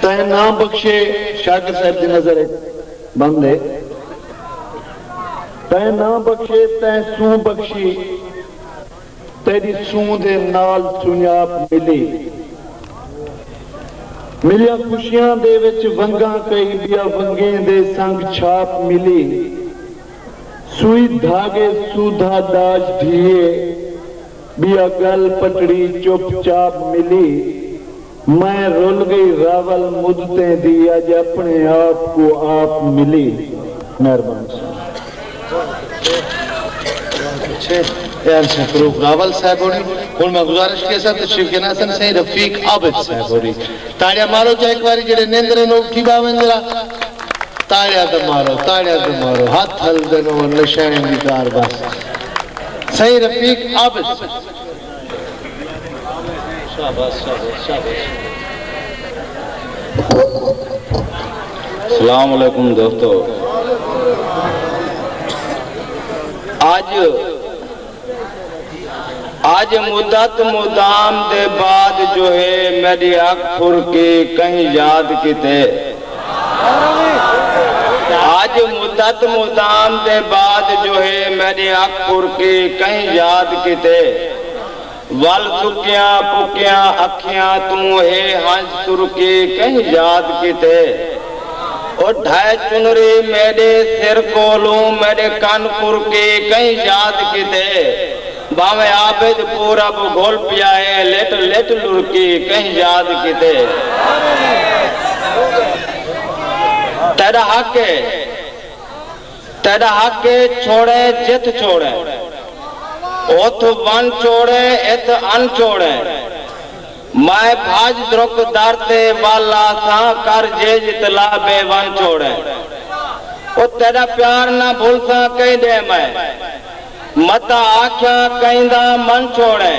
تین نام بخشے شاکر صاحب دی نظر ہے بندے تین نام بخشے تین سوں بخشی تیری سوں دے نال سنیاب ملی ملیا خوشیاں دے وچ ونگاں کئی بیا ونگیں دے سنگ چھاپ ملی سوئی دھاگے سودھا داج ڈھیے بیا گل پٹڑی چپ چاپ ملی میں رول گئی راول مدتیں دی آج اپنے آپ کو آپ ملی مہربان فروغ راول صاحب ہو رہی اور میں گزارش کے ساتھ تشریف کے ناظرین سے رفیق عابد صاحب ہو رہی تاڑیا مارو چاہے ایک باری جڑے نیندرے نو اٹھی باویں ذرا تاڑیا تو مارو ہاتھ ہل دنو نشانے نکار بس صحیح رفیق عابد شاباش السلام علیکم دوستو آج مدت مدام دے بعد جو ہے میری آنکھ پھر کے کہیں یاد کیتے آج مدت مدام دے بعد جو ہے میری آنکھ پھر کے کہیں یاد کیتے وال سکیاں پکیاں اکھیاں تو ہے ہنس تر کے کہیں یاد کیتے اور ڈھائی چنری میرے سر کولوں میرے کان پور کے کہیں یاد کیتے باویں عابد پورا گھول پیا ہے لیٹ لڑکی کہیں یاد کیتے تیرا حق ہے چھوڑے جت چھوڑے اوتھ ون چھوڑے ایت ان چھوڑے میں بھاج درک دارتے والا سا کر جیج اطلاع بے ون چھوڑے او تیرا پیار نہ بھول سا کہیں دے میں متا آکھیا کہیں دا من چھوڑے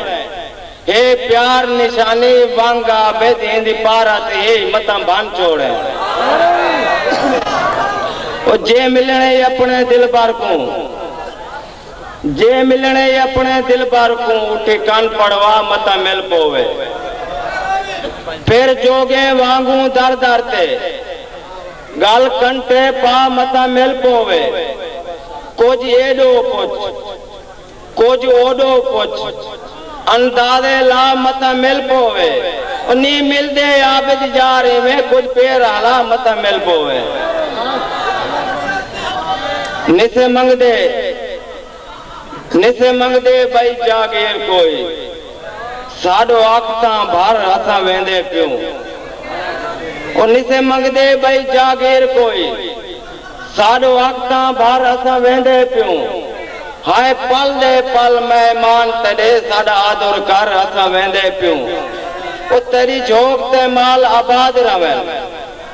اے پیار نشانی وانگا بے دین دی پارا تے اے متا بان چھوڑے او جے ملنے اپنے دل بار کو اٹھے کان پڑوا متا مل پوے پھر جوگے وانگوں در تے گال کنٹے پا متا مل پوے کچھ ایڈو کچھ اوڈو کچھ اندازے لا متا مل پوے نی مل دے عابد جا رہے میں کچھ پیر آلا متا مل پوے نسے منگ دے بھائی جاگیر کوئی ساڑھو آکتاں بھار ہسا ویندے پیوں اور نسے منگ دے بھائی جاگیر کوئی ساڑھو آکتاں بھار ہسا ویندے پیوں ہائے پل دے پل مہمان تڑے ساڑھا آدھر کر ہسا ویندے پیوں اور تیری جھوک تے مال آباد رویں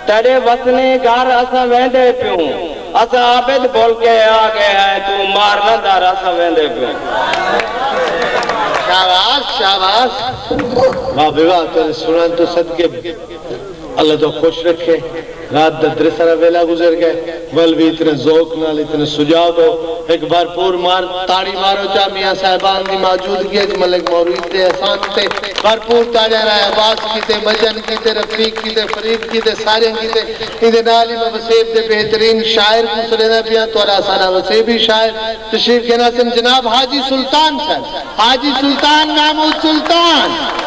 تڑے وطنی گھر ہسا ویندے پیوں اسا عابد بول کے آگے ہے تو مارنا دار ہسا ویندے پیوں شاباش ماں بیوہ تیرے سنان تو صدقے اللہ تو خوش رکھے رات در سارا ویلا گزر گئے ول بھی اتنے ذوق نال اتنے سجاد ہو ایک بار پور مار تاڑی مارو چاہ میاں صاحبان دی موجودگی ہے ملک مورید تے احسان تے بار پور تاڑیا رہا عباس کی تے مجن کی تے رفیق کی تے فرید کی تے سارے کی تے اندے نالی میں وسیب دے بہترین شاعر کو سلینا پیا تو راسانہ وسیبی شاعر تشریف کے ناظرین جناب حاجی سلطان صاحب حاجی سلطان محمود سلطان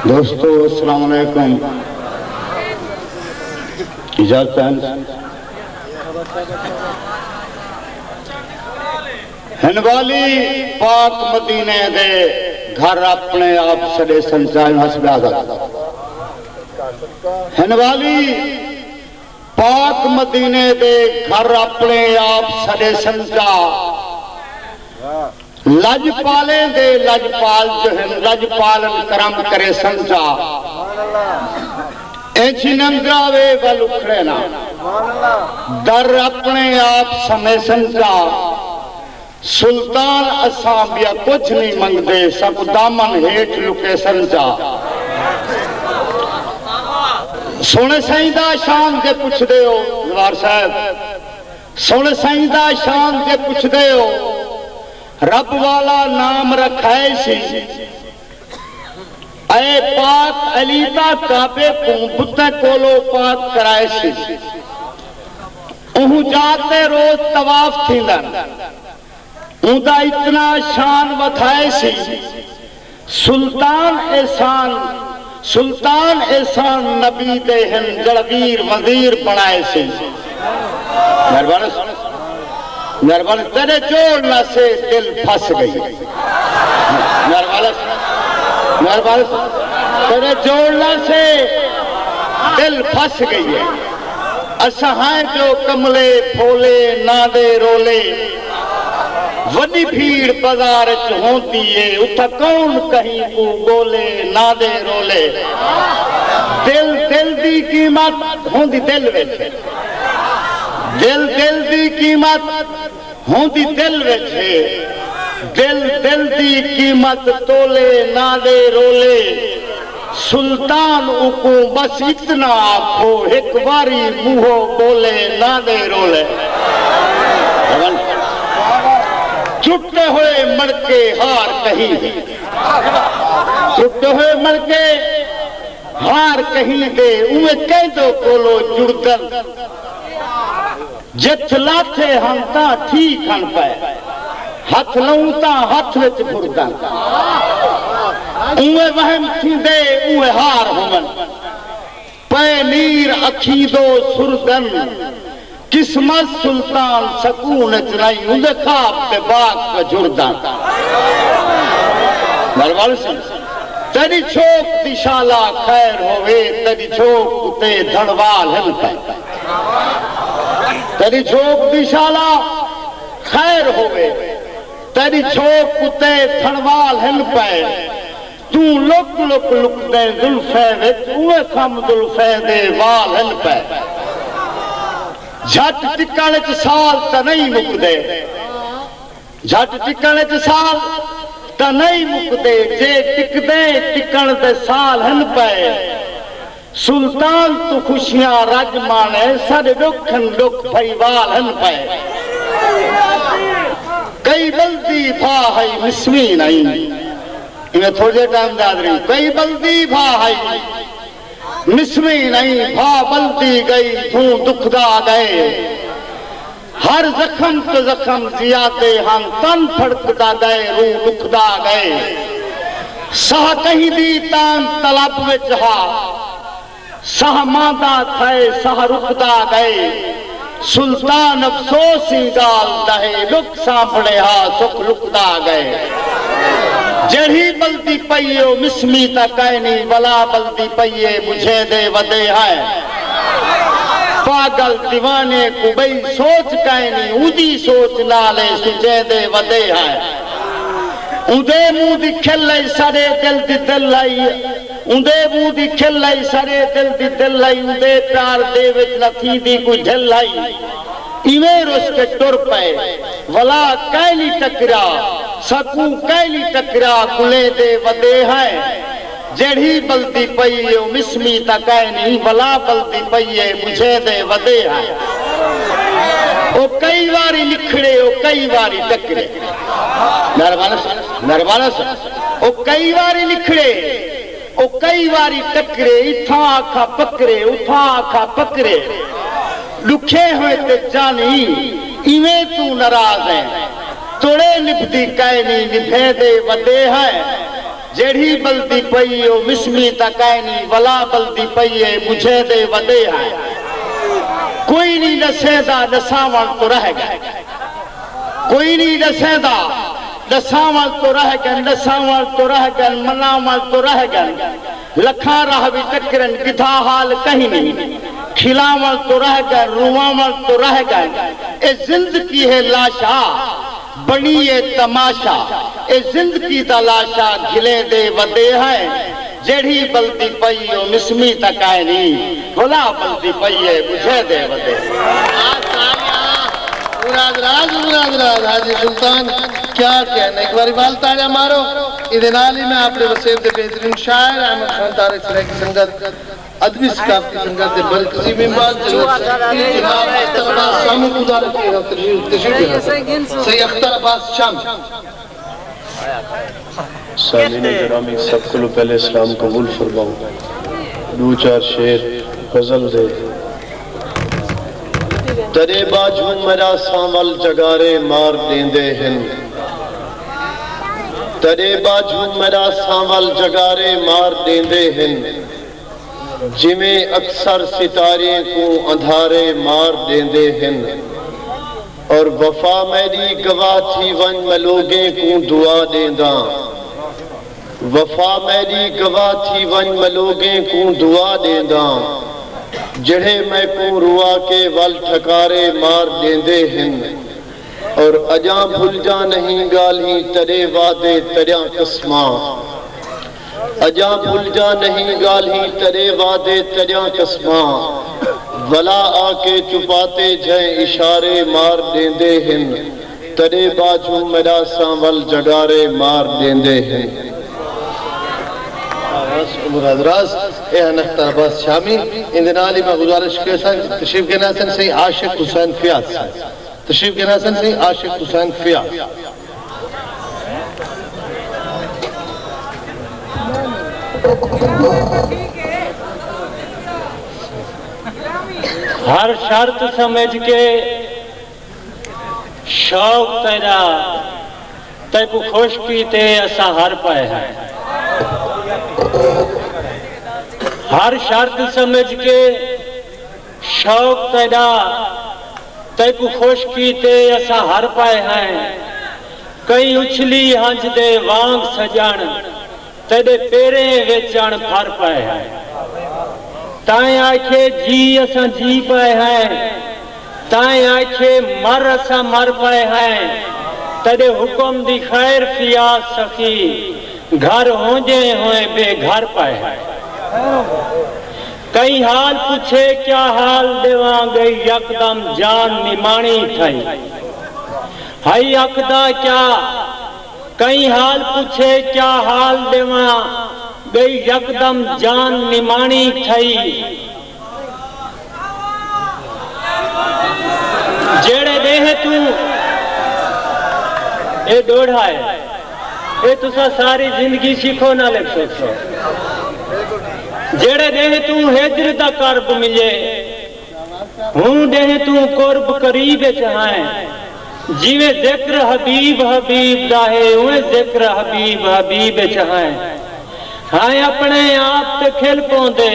دوستو السلام علیکم اجازت ہے ہنوالی پاک مدینے دے گھر اپنے آپ سڑے سنچائن حسب آزاد ہنوالی پاک مدینے دے گھر اپنے آپ سڑے سنچا لج پالیں دے لج پال جو ہے لج پالن کرم کرے سنجا ایچی نمدراوے ول اکھڑے نا در اپنے آپ سمے سنجا سلطان اساں بیا کچھ نہیں منگ دے سب دامن ہیٹ لکے سنجا سونے سائیں دا شان کے پوچھ دے ہو نوار صاحب سونے سائیں دا شان کے پوچھ دے ہو رب والا نام رکھائے سی اے پاک علی دا کعبے کو بتے کولو پاک کرائے سی انہوں جاتے روز طواف تھی دن انہوں دا اتنا شان وتھائے سی سلطان احسان نبی دے ہن جڑویر وزیر بنائے سی مہربان تیرے جوڑنا سے دل پھس گئی مہربان تیرے جوڑنا سے دل پھس گئی ہے اسہائیں جو کملے پھولے نادے رولے وڈی بھیڑ بازارچ ہوندی ہے اتھا کون کہیں کو بولے نادے رولے دل دی قیمت ہوندی دل ویچے دل دی قیمت ہوندی دل ویچے دل دی قیمت تولے نادے رولے سلطان اکو بس اتنا آکھو ایک باری موہو بولے نادے رولے چھٹے ہوئے مڑکے ہار کہیں دے چھٹے ہوئے مڑکے ہار کہیں دے انہیں کہیں دو کولو جڑدن جت لاتے ہم تا ٹھیک ہن پائے ہاتھ لوں تا ہاتھ وچ بھردن انہیں وہم تھی دے انہیں ہار ہومن پے نیر اکھی دو سردن قسمت سلطان سکون چنائی انہیں خواب پہ باغ پہ جردان مروال سے تیری چھوک دی شالا خیر ہوئے تیری چھوک تے دھڑوال ہن پہ تیری چھوک دی شالا خیر ہوئے تیری چھوک تے دھڑوال ہن پہ تو لک دے ذلفے وچ اوے کھم ذلفے دے وال ہن پہ جھٹ ٹکانے چ سال تا نہیں مک دے جھٹ ٹکانے چ سال تا نہیں مک دے جے ٹک دے ٹکن دے سال ہن پے سلطان تو خوشیاں رج مانے سر ڈکھن ڈک بھائیوال ہن پے کئی بلدی بھا ہے مسمی نہیں انہیں تھوڑے ٹائم داد رہی کئی بلدی بھا ہے مسمی نہیں بھا بلدی گئی دھوں دکھدا گئے ہر زخم تو زخم زیادے ہم تن پھڑکدا گئے روح دکھدا گئے سہ کہیں دی تان طلب وچ ہا سہ ماندہ تھے سہ رکدا گئے سلطان افسوسی گال دہے لک سانپڑے ہا سکھ لکدا گئے جڑی بلدی پئیو مسمی تا کائنی ولا بلدی پئیے مجھے دے ودے ہیں پاگل دیوانے کو بئی سوچ کائنی اودی سوچ نالے سجے دے ودے ہیں اندے مو دی کھلے سارے دل دی دل لائی اندے مو دی کھلے سارے دل دی دل لائی اندے پیار دے وچ نتھی دی کوئی ڈھل لائی ایویں رس کے ٹر پے ولا کائنی ٹکرا سکو کائنی ٹکرا کلے دے ودے ہیں جڑی بلدی پئیو مسمی تا کائنی ولا بلدی پئیے مجھے دے ودے ہیں او کئی واری لکھڑے او کئی واری ٹکرے نرمانس او کئی واری لکھڑے او کئی واری ٹکرے اتھا آکھا پکرے اتھا آکھا پکرے لکھے ہوئے تے جانی ایویں تو ناراض ہیں توڑے نبدی کائنی نبھے دے ودے ہیں جڑی بلدی پئیو مسمی تا کائنی ولا بلدی پئیے مجھے دے ودے ہیں کوئی نہیں نسیدہ نساوان تو رہ گئے کوئی نہیں نسیدہ نساوان تو رہ گئے نساوان تو رہ گئے مناوان تو رہ گئے لکھا رہ بھی ٹکرن کتھا حال کہیں نہیں کھلاوان تو رہ گئے روان تو رہ گئے اے زندگی ہے لاشا بنی اے تماشا اے زندگی دا لاشا گھلے دے ودے ہیں جڑی بلدی پئیو مسمی تک آئے نہیں بھلا بلدی پئیے مجھے دے ودے مراد راز حاجی سلطان کیا کہنا ایک باری بال تاڑیا مارو ادھے نالی میں آپ نے وسیب دے بہترین شاعر احمد خان طارق صلاح کی سنگت ادبی ثقافتی سنگت دے برکزی ممبار جناب اختر عباس شامی خدا رکھے گا تشریف سی اختر عباس شام سامعین گرامی سب کو پہلے اسلام قبول فرماؤں دو چار شعر غزل دے ترے باجوں میرا سانول جگارے مار دیندے ہیں ترے باجوں میرا سانول جگارے مار دیندے ہیں جمیں اکثر ستارے کو اندھارے مار دیندے ہیں اور وفا میری گواہ تھی ون میں لوگیں کو دعا دینداں وفا میری گواہ تھی ون میں لوگیں کو دعا دینداں جڑے میں کو روا کے ول ٹھکارے مار دیندے ہیں اور اجاں بھل جا نہیں گالی ترے وعدے تریاں قسماں اجاں بھل جا نہیں گالی ترے وعدے تریاں قسماں ولا آکے چپاتے جائیں اشارے مار دیندے ہیں ترے باجوں میرا سانول جگارے مار دیندے ہیں عمر حضراز احمد اختر عباس شامی اندنالی میں گزارش کے ساتھ تشریف کے ناسن سے عاشق حسین فیاض تشریف کے ناسن سے عاشق حسین فیاض ہر شرط سمجھ کے شوق تیرا تے کو خوش کیتے اسا ہر پائے ہیں ہر شرط سمجھ کے شوق تیرا تے کو خوش کیتے اسا ہر پائے ہیں کئی اچھلی ہنج دے وانگ سجان تیرے پیرے ویچان پھر پائے ہیں تائیں آئے جی اسا جی پائے ہیں تائیں آئے مر اسا مر پائے ہیں تیرے حکم دی خیر فیاض سخی گھر ہونجے ہوئے بے گھر پائے ہیں کئی حال پوچھے کیا حال دیواں گئی یکدم جان نمانی تھائی ہائی اقدا کیا کئی حال پوچھے کیا حال دیواں گئی یکدم جان نمانی تھائی جیڑے دیہ تو اے ڈوڑھا ہے اے تسا ساری زندگی سیکھو نہ لگ سوچو جیڑے دیہ تو ہجر دا قرب ملے ہوں دیہ تو قرب قریب چاہیں جیوے ذکر حبیب حبیب داہے ہوئے ذکر حبیب حبیب چاہیں ہائیں اپنے آپ تے کھل پوندے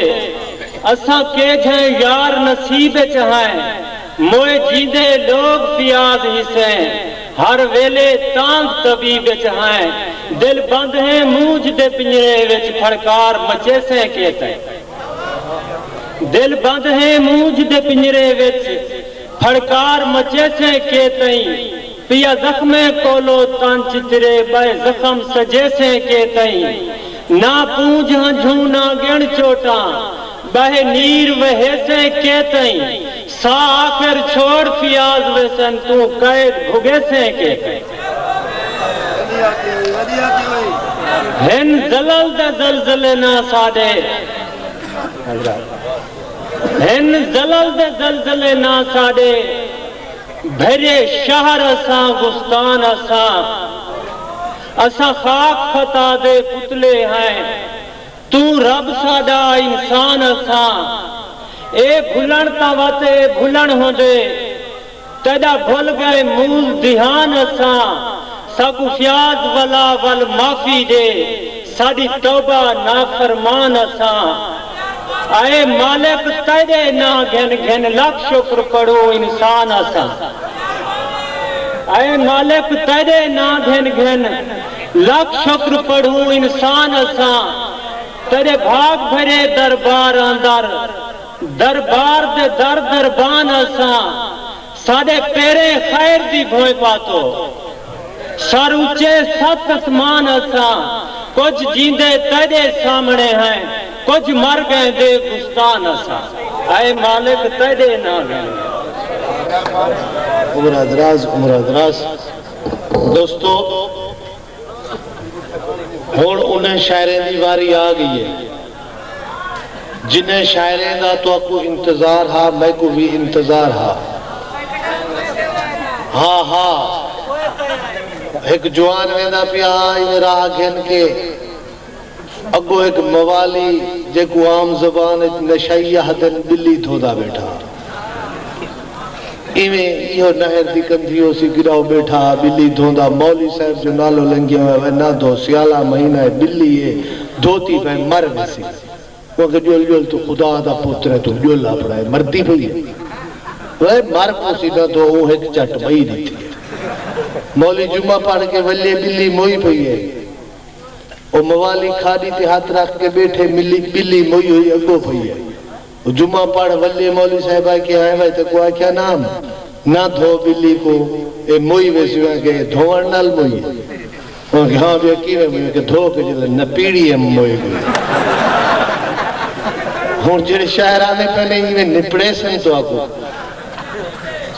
اساں کے جھیں یار نصیب چاہیں موئے جیندے لوگ پیاز حسین ہر ویلے تانگ طبیب چاہیں دل بند ہیں موج دے پنجرے وچ پھڑکار مچے سے کہتے ہیں دل بند ہیں موج دے پنجرے وچ پھڑکار مچے سے کہتے ہیں پیا زخم کولو تان چترے بے زخم سجے سے کہتے ہیں نہ پونج ہنجھوں نہ گن چوٹا بہ نیر وہے سے کہتے ہیں سا آخر چھوڑ فیاض ویسن تو قید بھگے سے کہتے ہیں ہن زلل دے زلزلے نہ سادے ہن زلل دے زلزلے نہ سادے بھرے شہر اساں گستان اساں خاک خطا دے پتلے ہیں تو رب ساڈا انسان اساں اے بھلن تاوتے بھلن ہو دے تیدا بھول گئے مول دہان اساں ساکو فیاض ولا ول معافی دے ساڑی توبہ نافرمان اساں آئے مالک تیرے نا گھن گھن لاکھ شکر پڑو انسان اساں آئے مالک تیرے نا گھن گھن لاکھ شکر پڑو انسان اساں تیرے بھاگ بھرے دربار اندر دربار دے در دربان اساں ساڑے پیرے خیر دی بھوئے پاتو سر اونچے سات اسمان اساں کچھ جیندے تیرے سامنے ہیں کچھ مر گئے دے گستان اساں اے مالک تیرے نہ گئے عمر حضراز دوستو ہون انہیں شاعریں دی واری آ گئی ہے جنہیں شاعریں دا تو کو انتظار ہا میں کو بھی انتظار ہا ہاں ہاں ایک جوان ویندہ پیا آئی راہ گھن کے اگو ایک موالی جے کو عام زبان نشائیہ حدن بلی دھودا بیٹھا ایویں یہ نہر دی کندھیوں سی گراؤ بیٹھا بلی دھوندا مولی صاحب جو نالو لنگیا ہوئے نہ دھو سیالہ مہینہ ہے بلی ہے دھوتی پہ مر بسی وہ کہ جول جول تو خدا دا پتر ہے تو جول اپڑا ہے مردی پہی ہے وہ مر پوسی نہ دھو وہ ایک چٹ بھئی نہیں تھی مولی جمعہ پڑھ کے ولی بلی موئی پہی ہے وہ موالی کھاڑی تے ہاتھ رکھ کے بیٹھے بلی موئی ہوئی اگو پہی ہے جمعہ پڑھ ولی مولی صاحبہ کے آئے ہوئے تو کوئی کیا نام نہ دھو بلی کو اے موئی ویسی ہوئے کہ دھوان نال موئی ہے وہ کہ ہاں بھی یقین ہے کہ دھو کے جلے نہ پیڑی ہے موئی کو ہون جڑے شاعرانے پہنے ہی نپڑے سن تو آکو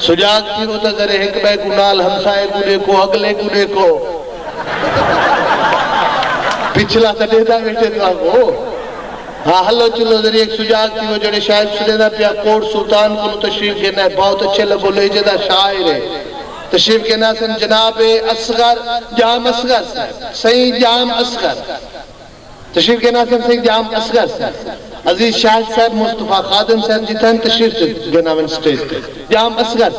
سجاگ تھی ہوتا ذرے ایک بے کو نال ہمسائے کو دیکھو اگلے کو دیکھو پچھلا تا دیتا بیٹھے تو آکو ہاں ہلو چلو ذریعے ایک سجاگ تھی وہ جڑے شاعر سلیدہ پیا کوٹ سلطان کو تشریف کے نئے بہت اچھے لبو لے جدہ شاعر ہے تشریف کے ناسن جناب اصغر جام اصغر سید جام اصغر تشریف کے ناسن سید جام اصغر عزیز شاہد صاحب مصطفیٰ خادم صاحب جیتا ہیں تشریف سے جنابن سٹیج پہ جام اصغر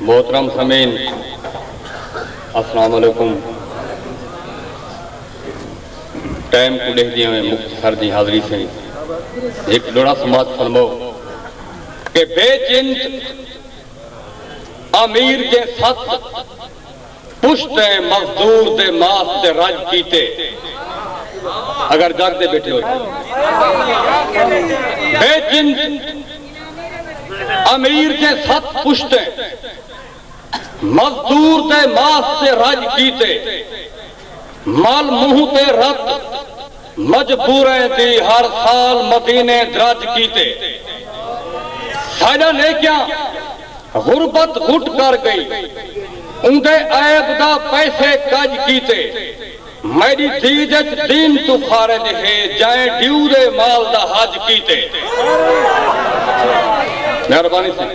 محترم سمین السلام علیکم ٹائم کو لکھ دیئے ہوئے مختصر دی حاضری سے ایک لوڑا سماعت فرمو کہ بے چند امیر کے ست پشتے مزدور دے ماس دے رج کیتے اگر جاگ دے بیٹھے ہوئے بے چند امیر کے ست پشتے مزدور دے ماس دے رج کیتے مال منہ تے رت مجبوریں دی ہر سال مدینے درج کیتے سائدہ نیکیاں غربت گھٹ کر گئی اندے عیب دا پیسے کج کیتے میری دیجت دین تو خارج ہے جائیں ڈیو دے مال دا حج کیتے مہربانی سے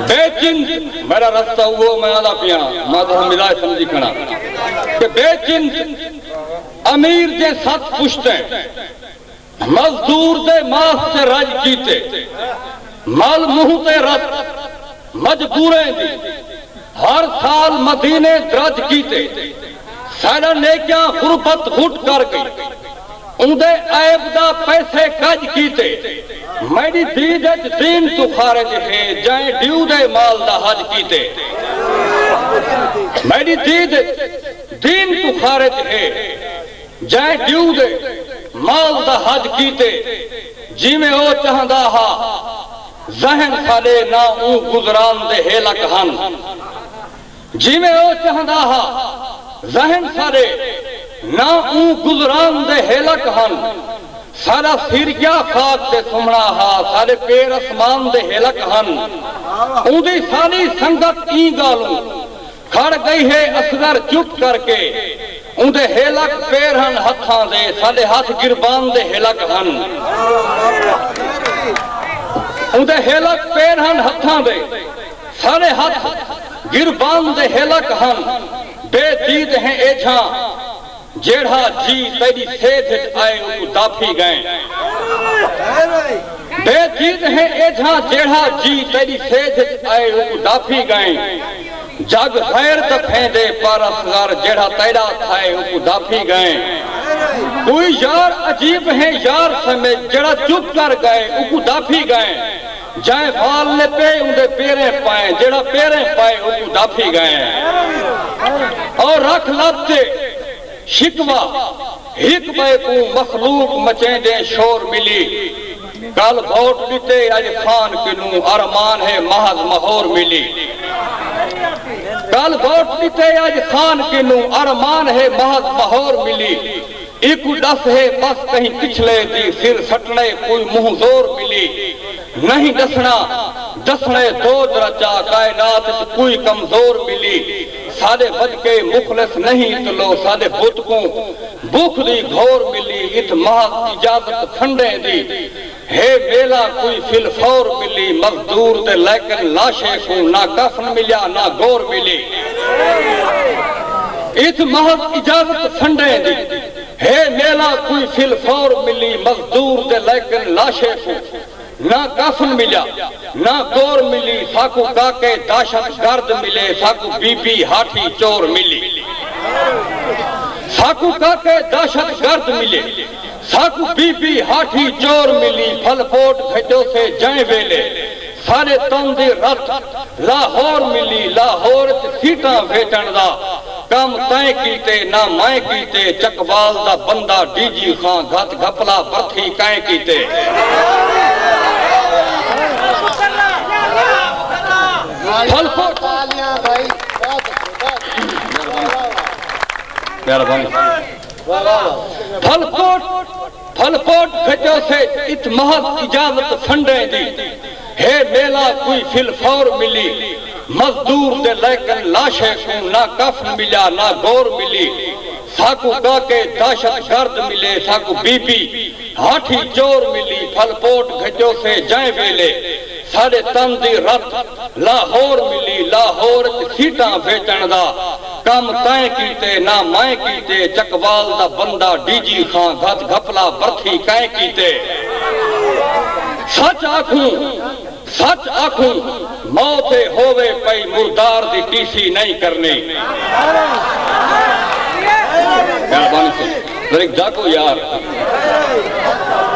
بے چند میرا رستہ وہ میں آدھا پیا مادہ ہم ملائے سمجھی کھنا کہ بے چند امیر دے ست پشتے مزدور دے ماس سے رج کیتے مال منہ تے رت مجبوریں دی ہر سال مدینے درج کیتے سائنہ نیکیاں غربت گھٹ کر گئی اندے عیب دا پیسے کج کیتے میری دیجت دین تو خارج ہے جائیں ڈیو دے مال دا حج کیتے میری دیجت دین تو خارج ہے جائیں ڈیو دے مال دا حج کیتے جی میں او چاہندہ ہا ذہن کھالے نہ اون گزران دے ہیلک ہن جی میں او چاہندہ ہا ذہن کھالے نہ اون گزران دے ہیلک ہن سارا سیرگیا خاک تے سمنا ہا سارے پیر اسمان دے ہیلک ہن اون دی ساری سنگت ای گالوں کھڑ گئی ہے اصغر چپ کر کے اون دے ہیلک پیر ہن ہتھاں دے سارے ہاتھ گربان دے ہیلک ہن اون دے ہیلک پیر ہن ہتھاں دے سارے ہاتھ گربان دے ہیلک ہن بے دید ہیں ایجھاں جیڑھا جی تیری سیدھت آئے ان کو دافی گئیں بے دید ہیں ایجھاں جیڑھا جی تیری سیدھت آئے ان کو دافی گئیں جگ غیر دفیں دے پر اصغر جیڑھا تیرا تھائے ان کو دافی گئیں کوئی یار عجیب ہیں یار سمیت جیڑا چپ کر گئے ان کو دافی گئیں جائیں فال نے پہ ان دے پیریں پائیں جیڑا پیریں پائے ان کو دافی گئیں اور رکھ لبتے شکوہ ہک بے کو مخلوق مچیں دے شور ملی کل بھوٹ دیتے آج خان کنوں ارمان ہے محض مہور ملی کل بھوٹ دیتے آج خان کنوں ارمان ہے محض مہور ملی ایک ڈس ہے بس کہیں پچھلے دی سر سٹنے کوئی منہ زور ملی نہیں دسنا دسنے دو درجہ کائنات کوئی کمزور ملی سادے بد کے مخلص نہیں تلو سادے بت کو بھوک دی گھور ملی ات محض اجازت کھنڈے دی ہے میلا کوئی فل فور ملی مزدور دے لیکن لاشے کو نہ کفن ملیا نہ گور ملی ات محض اجازت کھنڈے دی ہے میلا کوئی فل فور ملی مزدور دے لیکن لاشے کو نہ کفن ملا نہ گور ملی ساکو کاکے داشت گرد ملے ساکو بی بی ہاتھی چور ملی ساکو کاکے داشت گرد ملے ساکو بی بی ہاتھی چور ملی پھل پوٹ گھجو سے جائیں ویلے سارے تندی رت لاہور ملی لاہور سیٹاں ویٹن دا کام تائیں کیتے نہ مائیں کیتے چکوال دا بندہ ڈی جی خان گھت گھپلا برتھی کائیں کیتے پھل پوٹ پھل پوٹ گھجو سے ات محض اجازت پھنڈیں دی ہے میلا کوئی فل فور ملی مزدور دے لیکن لاشے کو نہ کفن ملا نہ گور ملی ساکو کاکے داشت گرد ملے ساکو بی بی ہاتھی چور ملی پھل پوٹ گھجو سے جائیں ویلے سارے تندی رت لاہور ملی لاہور سیٹاں ویچن دا کام تائیں کیتے نہ مائیں کیتے چکوال دا بندہ ڈی جی خان گھت گھپلا برتھی کائیں کیتے سچ آکھوں موت ہووے پئی مردار دی ٹیسی نہیں کرنی جاکو یار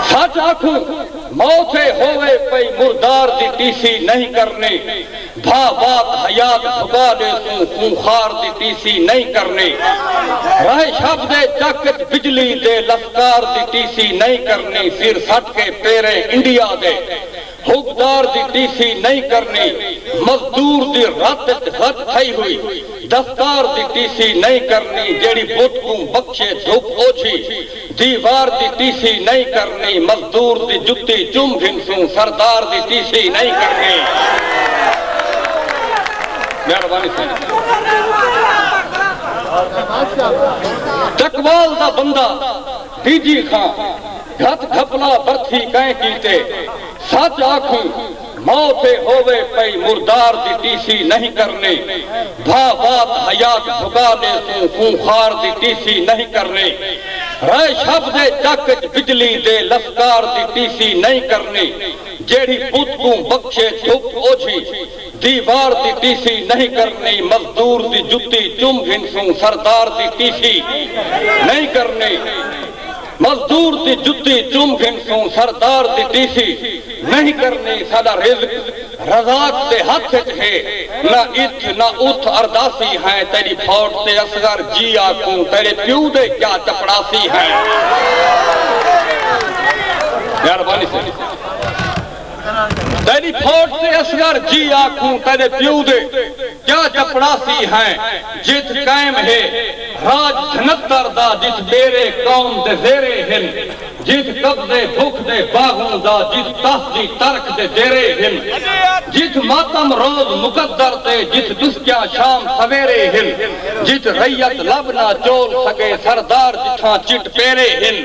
سچ آکھوں موت ہووے پئی مردار دی ٹیسی نہیں کرنی بھا بات حیات بھگا دے سوں خونخار دی ٹیسی نہیں کرنی راہ شب دے چکت بجلی دے لفکار دی ٹیسی نہیں کرنی سر سٹ کے پیرے انڈیا دے حقدار دی ٹیسی نہیں کرنی مزدور دی رت غد تھئی ہوئی دستار دی ٹیسی نہیں کرنی جیڑی بت کو بخشے دھوپ اوچھی دیوار دی ٹیسی نہیں کرنی مزدور دی جتی چم گھنسوں سردار دی ٹیسی نہیں کرنی مہربانی سے چکوال دا بندہ ڈی جی خان گھت گھپلا برتھی کائیں کیتے سچ آکھوں موت ہووے پئی مردار دی ٹیسی نہیں کرنی بھا بات حیات بھگا دے سوں خونخار دی ٹیسی نہیں کرنی رائے شب دے چکچ بجلی دے لفکار دی ٹیسی نہیں کرنی جیڑی بت کو بخشے دھوپ اوچھی دیوار دی ٹیسی نہیں کرنی مزدور دی جتی چم گھنسوں سردار دی ٹیسی نہیں کرنی مزدور دی جتی چم گھنسوں سردار دی ٹیسی نہیں کرنی سادہ رزق رزاق دے ہاتھ ہے نہ ات نہ ات ارداسی ہیں تیری پھوٹ تے اصغر جی آکوں تیرے پیو دے کیا چپڑاسی ہیں مہربانی سے تیری پھوٹ تے اصغر جی آکوں تیرے پیو دے کیا چپڑاسی ہیں جت قائم ہے راج دھنتر دا جت میرے قوم دے زیرے ہن جت قبضے بھوک دے باغوں دا جت تحتی ترک دے دیرے ہن جت ماتم روز مقدر تے جت دسکیا شام سویرے ہن جت ریت لبنا چول سکے سردار جتھاں چٹ پیرے ہن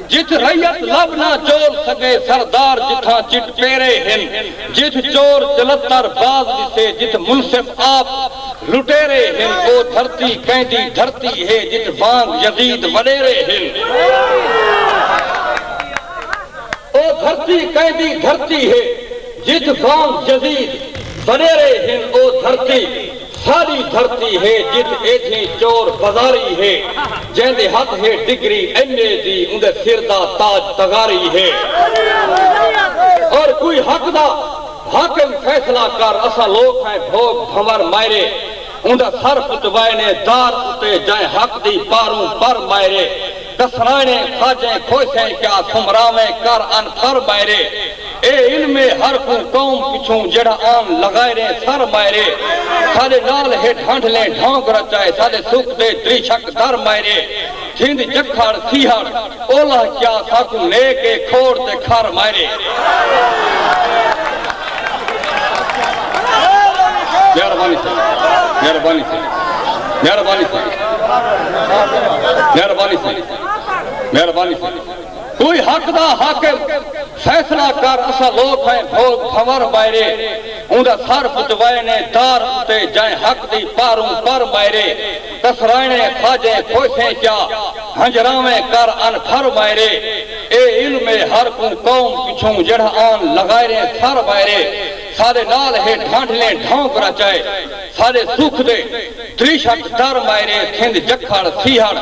جت ریت لبنا چول سکے سردار جتھاں چٹ پیرے ہن جت چور چلتر باز سے جت منصف آپ لٹیرے ہن وہ دھرتی کہندی دھرتی ہے جت بانگ یزید وڈیرے ہن وہ دھرتی کہندی دھرتی ہے جت بانگ یزید وڈیرے ہن وہ دھرتی ساری دھرتی ہے جت ایتھی چور بازاری ہے جہندے ہاتھ ہے ڈگری ایم اے دی اندے سر دا تاج تغاری ہے اور کوئی حق دا حاکم فیصلہ کر اسا لوگ ہیں بھوگ بھمر مائرے اندہ سر پتوائنے دار اتے جائیں حق دی پاروں پر مائرے کسرانے خاجیں کھوشیں کیا سمراویں کر ان پر مائرے اے ان میں ہر کو قوم پچھوں جڑا آن لگائے رہے سر مائرے سارے نال ہے ڈھانڈ لیں ڈھانگ رچائے سارے سکھ دے دریشک در مائرے تھند جکھڑ سیہڑ اولا کیا ساکو لے کے کھوڑ تے کھر مائرے مہربانی سے مہربانی سے مہربانی سے مہربانی سے مہربانی سے کوئی حق دا حاکم فیصلہ کر اسا لوگ ہیں بھوگ خمر بائرے اوندا سر پتوائے نے دار تے جائیں حق دی پاروں پر بائرے تسرائنے خاجیں پوچھیں کیا ہنجراویں کر ان پھر بائرے اے علم ہر کو قوم پچھوں جڑھ آن لگائے تھر بائرے سارے نال ہے ڈھانڈلیں ڈھونک رچائے سارے سکھ دے تریشک در مائرے تھند جکھڑ سیہڑ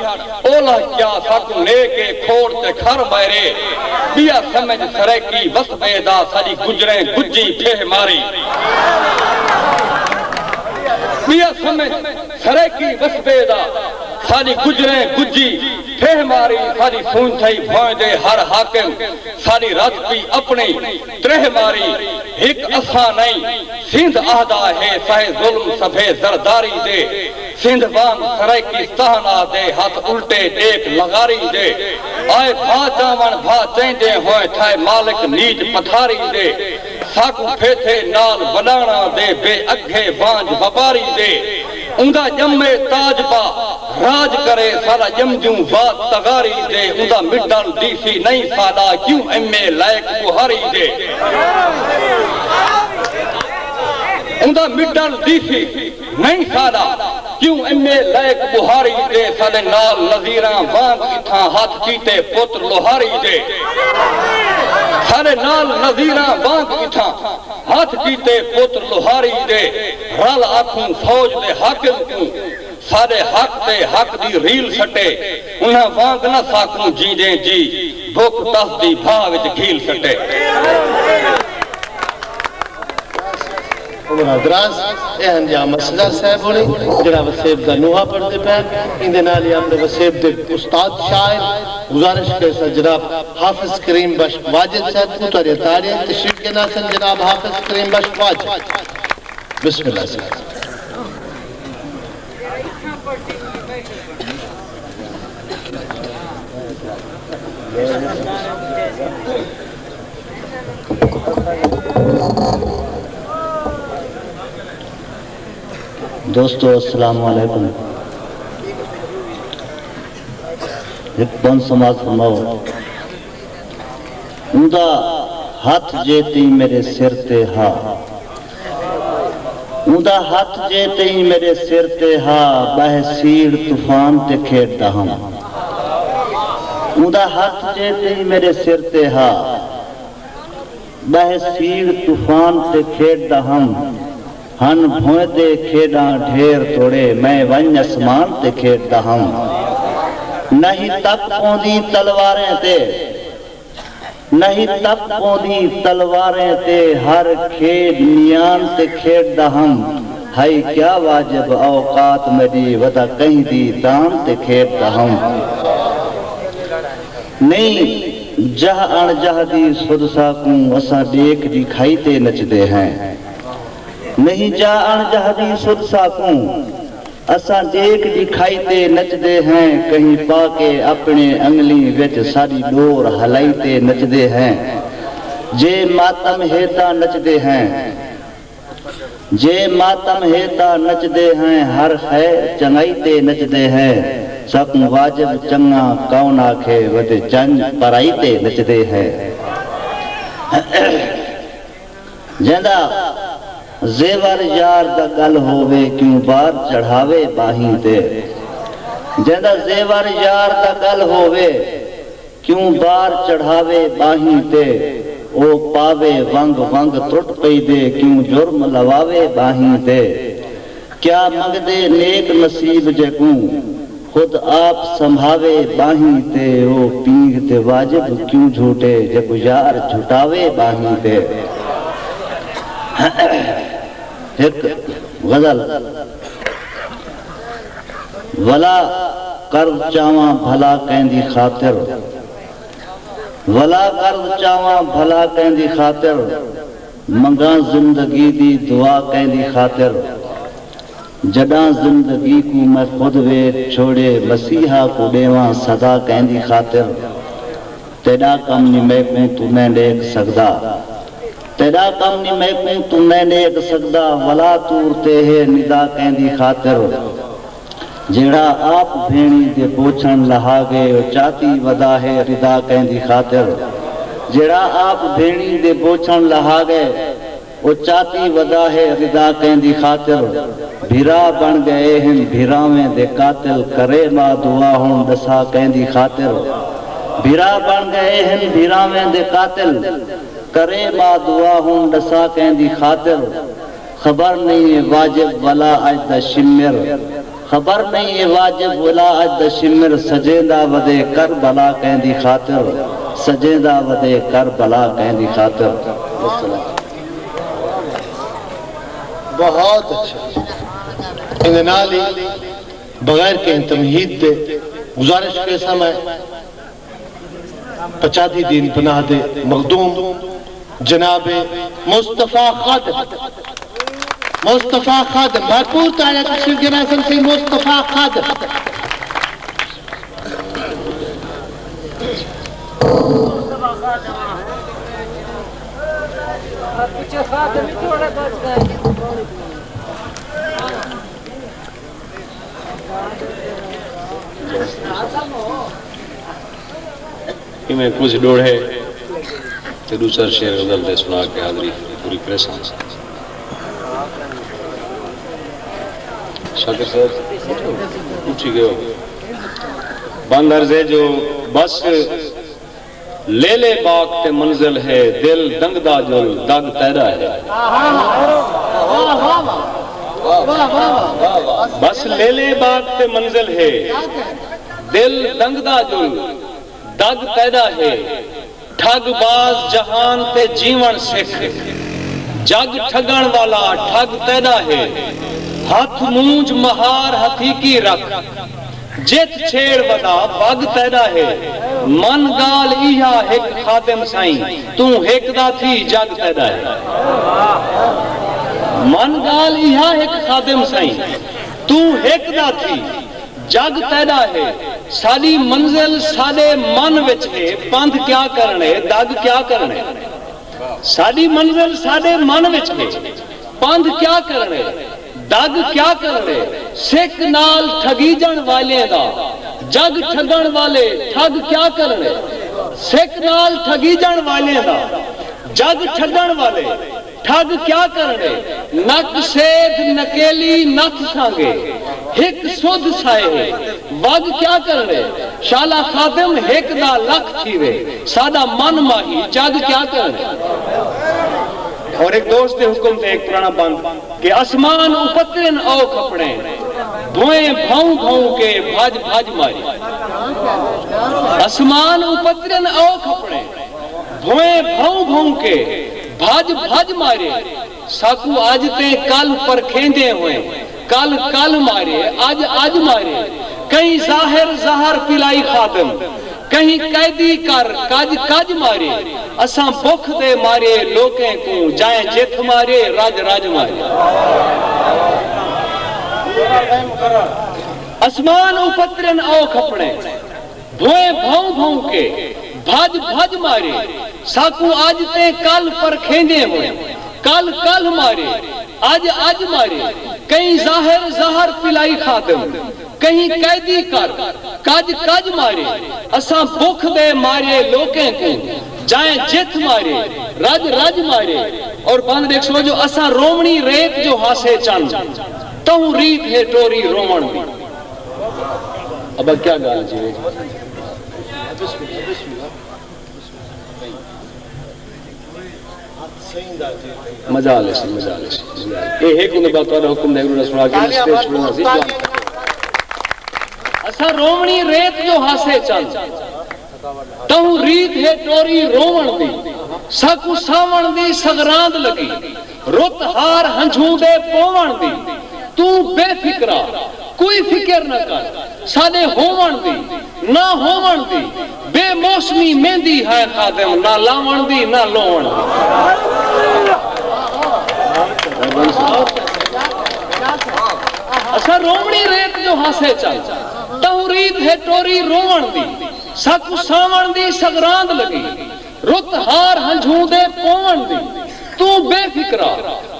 اولا کیا ساکو لے کے کھوڑ تے کھر مائرے بیا سمجھ سریکی بس بیدا ساری گجریں گجی پھے ماری بیا سمجھ سریکی بس بیدا ساری گجریں گجی پھے ماری ساری سون تھئی بھوئیں دے ہر حاکم ساری رات پی اپنی ترہ ماری ایک اسا نہیں سندھ آہدہ ہے سہے ظلم سبھے زرداری دے سندھ وان سرائی کی سہنا دے ہاتھ الٹے دیکھ لگاری دے آئے بھا جامن بھا چیندے ہوئے تھائے مالک نیج پتھاری دے ساکو پھیتھے نال بنانا دے بے اگھے وانج بپاری دے اندہ جمے تاج با راج کرے سارا جمجوں بات تغاری دے اندہ مڈل دیسی نہیں سادا کیوں ایم لائق بہاری دے اندہ مڈل دیسی نہیں سادا کیوں ایم لائق بہاری دے سارے نال نظیران بانگ اتھا ہاتھ چیتے پتر لوہاری دے سارے نال نظیران بانگ اتھا ہاتھ چیتے پتر لوہاری دے رال آنکھوں فوج دے حاکم کیوں سارے حق تے حق دی ریل سٹے انہاں وانگ نہ ساکوں جی دیں جی بھوک تس دی بھاوچ گھیل سٹے حضرات اے انجام مسئلہ صاحب ہونے جڑا وسیب دا نوحہ پڑھتے پہن اندے نالی اپنے وسیب دے استاد شاعر گزارش کے ساتھ جناب حافظ کریم بخش واجد صاحب پوتر تاریخ تشریف کے ناصر جناب حافظ کریم بخش واجد بسم اللہ صاحب دوستو السلام علیکم ایک بن سماز فرماؤ اندہ ہاتھ جیتی میرے سر تے ہا اندہ ہاتھ جیتی میرے سر تے ہا بہ سیڑ طوفان تے کھیڑ دہم اندہ ہاتھ جیتی میرے سر تے ہا بہ سیڑ طوفان تے کھیڑ دہم ہن بھوئے دے کھیڑاں ڈھیر توڑے میں ون اسمان تے کھیڑتا ہوں نہیں تک پوندی تلواریں تے نہیں تک پوندی تلواریں تے ہر کھیڑ نیان تے کھیڑتا ہوں ہائی کیا واجب اوقات میری ودا کہیں دی دان تے کھیڑتا ہوں نہیں جہ ان جہ دی سدسا کوں اسا دیکھ دی کھائی تے نچ دے ہیں نہیں جا ان جہدی سد ساکوں اساں دیکھ دکھائی تے نچ دے ہیں کہیں پا کے اپنے انگلی وچ ساری ڈور ہلائی تے نچ دے ہیں جے ماتم ہیتا نچ دے ہیں جے ماتم ہیتا نچ دے ہیں ہر خیر چنگائی تے نچ دے ہیں سکن واجب چنگا کون آکھے ودے چنگ پرائی تے نچ دے ہیں جندہ زیور یار دا گل ہووے کیوں بار چڑھاوے باہیں تے جندہ زیور یار دا گل ہووے کیوں بار چڑھاوے باہیں تے او پاوے ونگ ونگ ترٹ پئی دے کیوں جرم لواوے باہیں تے کیا منگ دے نیک نصیب جے کوں خود آپ سنبھاوے باہیں تے او پینگ تے واجب کیوں جھوٹے جے کو یار جھوٹاوے باہیں تے ایک غزل ولا قرض چاواں بھلا کہندی خاطر ولا قرض چاواں بھلا کہندی خاطر منگاں زندگی دی دعا کہندی خاطر جڈاں زندگی کو میں خود ویٹ چھوڑے مسیحا کو دیواں صدا کہندی خاطر تیرا کم نہیں میں کو تو میں دیکھ سکدا تیرا کم نہیں میں کو تو میں دیکھ سکدا ولا تورتے ہے ندا کہندی خاطر جیڑا آپ بھیڑی دے پوچھن لہا گئے او چاہتی ودا ہے ردا کہندی خاطر جیڑا آپ بھیڑی دے پوچھن لہا گئے او چاہتی ودا ہے ردا کہندی خاطر بھیرا بن گئے ہیں بھیراویں دے قاتل کرے ما دعا ہوں دسا کہندی خاطر بھیرا بن گئے ہیں بھیراویں دے قاتل کرے ما دعا ہوں دسا کہندی خاطر خبر نہیں ہے واجب ولا اجد شمر خبر نہیں ہے واجب ولا اجد شمر سجیدہ ودے کربلا کہندی خاطر سجیدہ ودے کربلا کہندی خاطر بہت اچھا انہی بغیر کے تمہید دے گزارش کے سمے پچادی دین پناہ دے مخدوم جناب مصطفیٰ خادم بھرپور تعالیٰ تشریف جناسم سے مصطفیٰ خادم میں کچھ ڈوڑ ہے تو دوسرا شعر غزل دے سنا کے حاضری پوری پریسان شاکر صاحب پوچھی گئے ہو بند عرضے جو بس لے لے باغ تے منزل ہے دل دنگ دا جو دگ تیرا ہے بس لے لے باغ تے منزل ہے دل دنگ دا جو دگ پیدا ہے ٹھگ باز جہان تے جیون سکھ جگ ٹھگن والا ٹھگ پیدا ہے ہاتھ مونج مہار حقیقی رکھ جت چھیڑ ودا بگ پیدا ہے من گال ایہا ایک خادم سائیں تو ایک دا تھی جگ پیدا ہے من گال ایہا ایک خادم سائیں تو ایک دا تھی جگ پیدا ہے ساری منزل سارے من وچ ہے پند کیا کرنے دگ کیا کرنے ساری منزل سارے من وچ ہے پند کیا کرنے دگ کیا کرنے سکھ نال ٹھگی جن والے دا جگ ٹھگن والے ٹھگ کیا کرنے سکھ نال ٹھگی جن والے دا جگ ٹھگن والے ٹھگ کیا کرنے نک سید نکیلی نت سانگے ایک سود سائے وگ کیا کرنے شالا خادم ایک دا لکھ تھیوے سادہ من ماہی جگ کیا کرنے اور ایک دوست دے حکم تے ایک پرانا بند کہ اسمان اپترن او کھپڑے دھوئیں بھاؤں بھاؤں کے بھاج بھاج ماری اسمان اپترن او کھپڑے دھوئیں بھاؤں بھاؤں کے بھاج بھاج مارے ساکو آج تے کل پر کھیندے ہوئے کل کل مارے آج مارے کہیں ظاہر زہر پلائی خادم کہیں قیدی کر کاج کاج مارے اساں بخ دے مارے لوکیں کو جائیں جت مارے راج راج مارے اسمان اپترن او کھپڑے دھوئیں بھاؤں بھاؤں کے بھاج بھاج مارے ساکو آج تے کل پر کھیندے ہوئے کل کل مارے آج مارے کہیں ظاہر زہر پلائی خادم کہیں قیدی کر کاج کاج مارے اساں بخ دے مارے لوکیں کو جائیں جت مارے راج راج مارے اور بند دیکھ سو جو اساں رومنی ریت جو ہاسے چند تہوں ریت ہے ٹوری رومن بھی اب کیا گال جیوے مجالس یہ ایک انہیں بات والا حکم دے گروہ سنا کے اسٹیج چھوڑنا سی اسا رومنی ریت جو ہاسے چند تہوں ریت ہے ٹوری رومن دی ساکو ساون دی سغراند لگی رت ہار ہنجھوں دے پوون دی تو بے فکرہ کوئی فکر نہ کر سادے ہوون دی نہ ہوون دی بے موسمی مہندی ہے خادم نہ لاون دی نہ لون دی اسا رومنی ریت جو ہاسے چل تورید ہے ٹوری رومن دی سکو ساون دی سگراند لگی رت ہار ہنجھوں دے پون دی تو بے فکرہ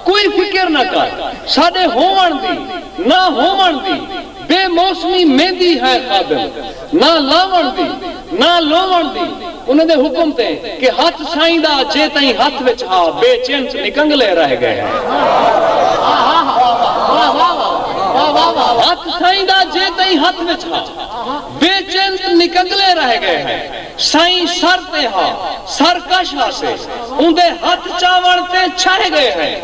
کوئی فکر نہ کر ساڑے ہون دی نہ ہون دی بے موسمی مہندی ہے خادم نہ لاون دی نہ لوون دی انہیں دے حکم تے کہ ہاتھ سائیں دا جے تائیں ہاتھ وچ ہا بے چینچ نکنگلے رہ گئے ہیں ہاتھ سائیں دا جے تائیں ہاتھ وچ ہا بے چینچ نکنگلے رہ گئے ہیں سائیں سر تے ہا سرکش ہا سے اندے ہاتھ چاوڑ تے چھائے گئے ہیں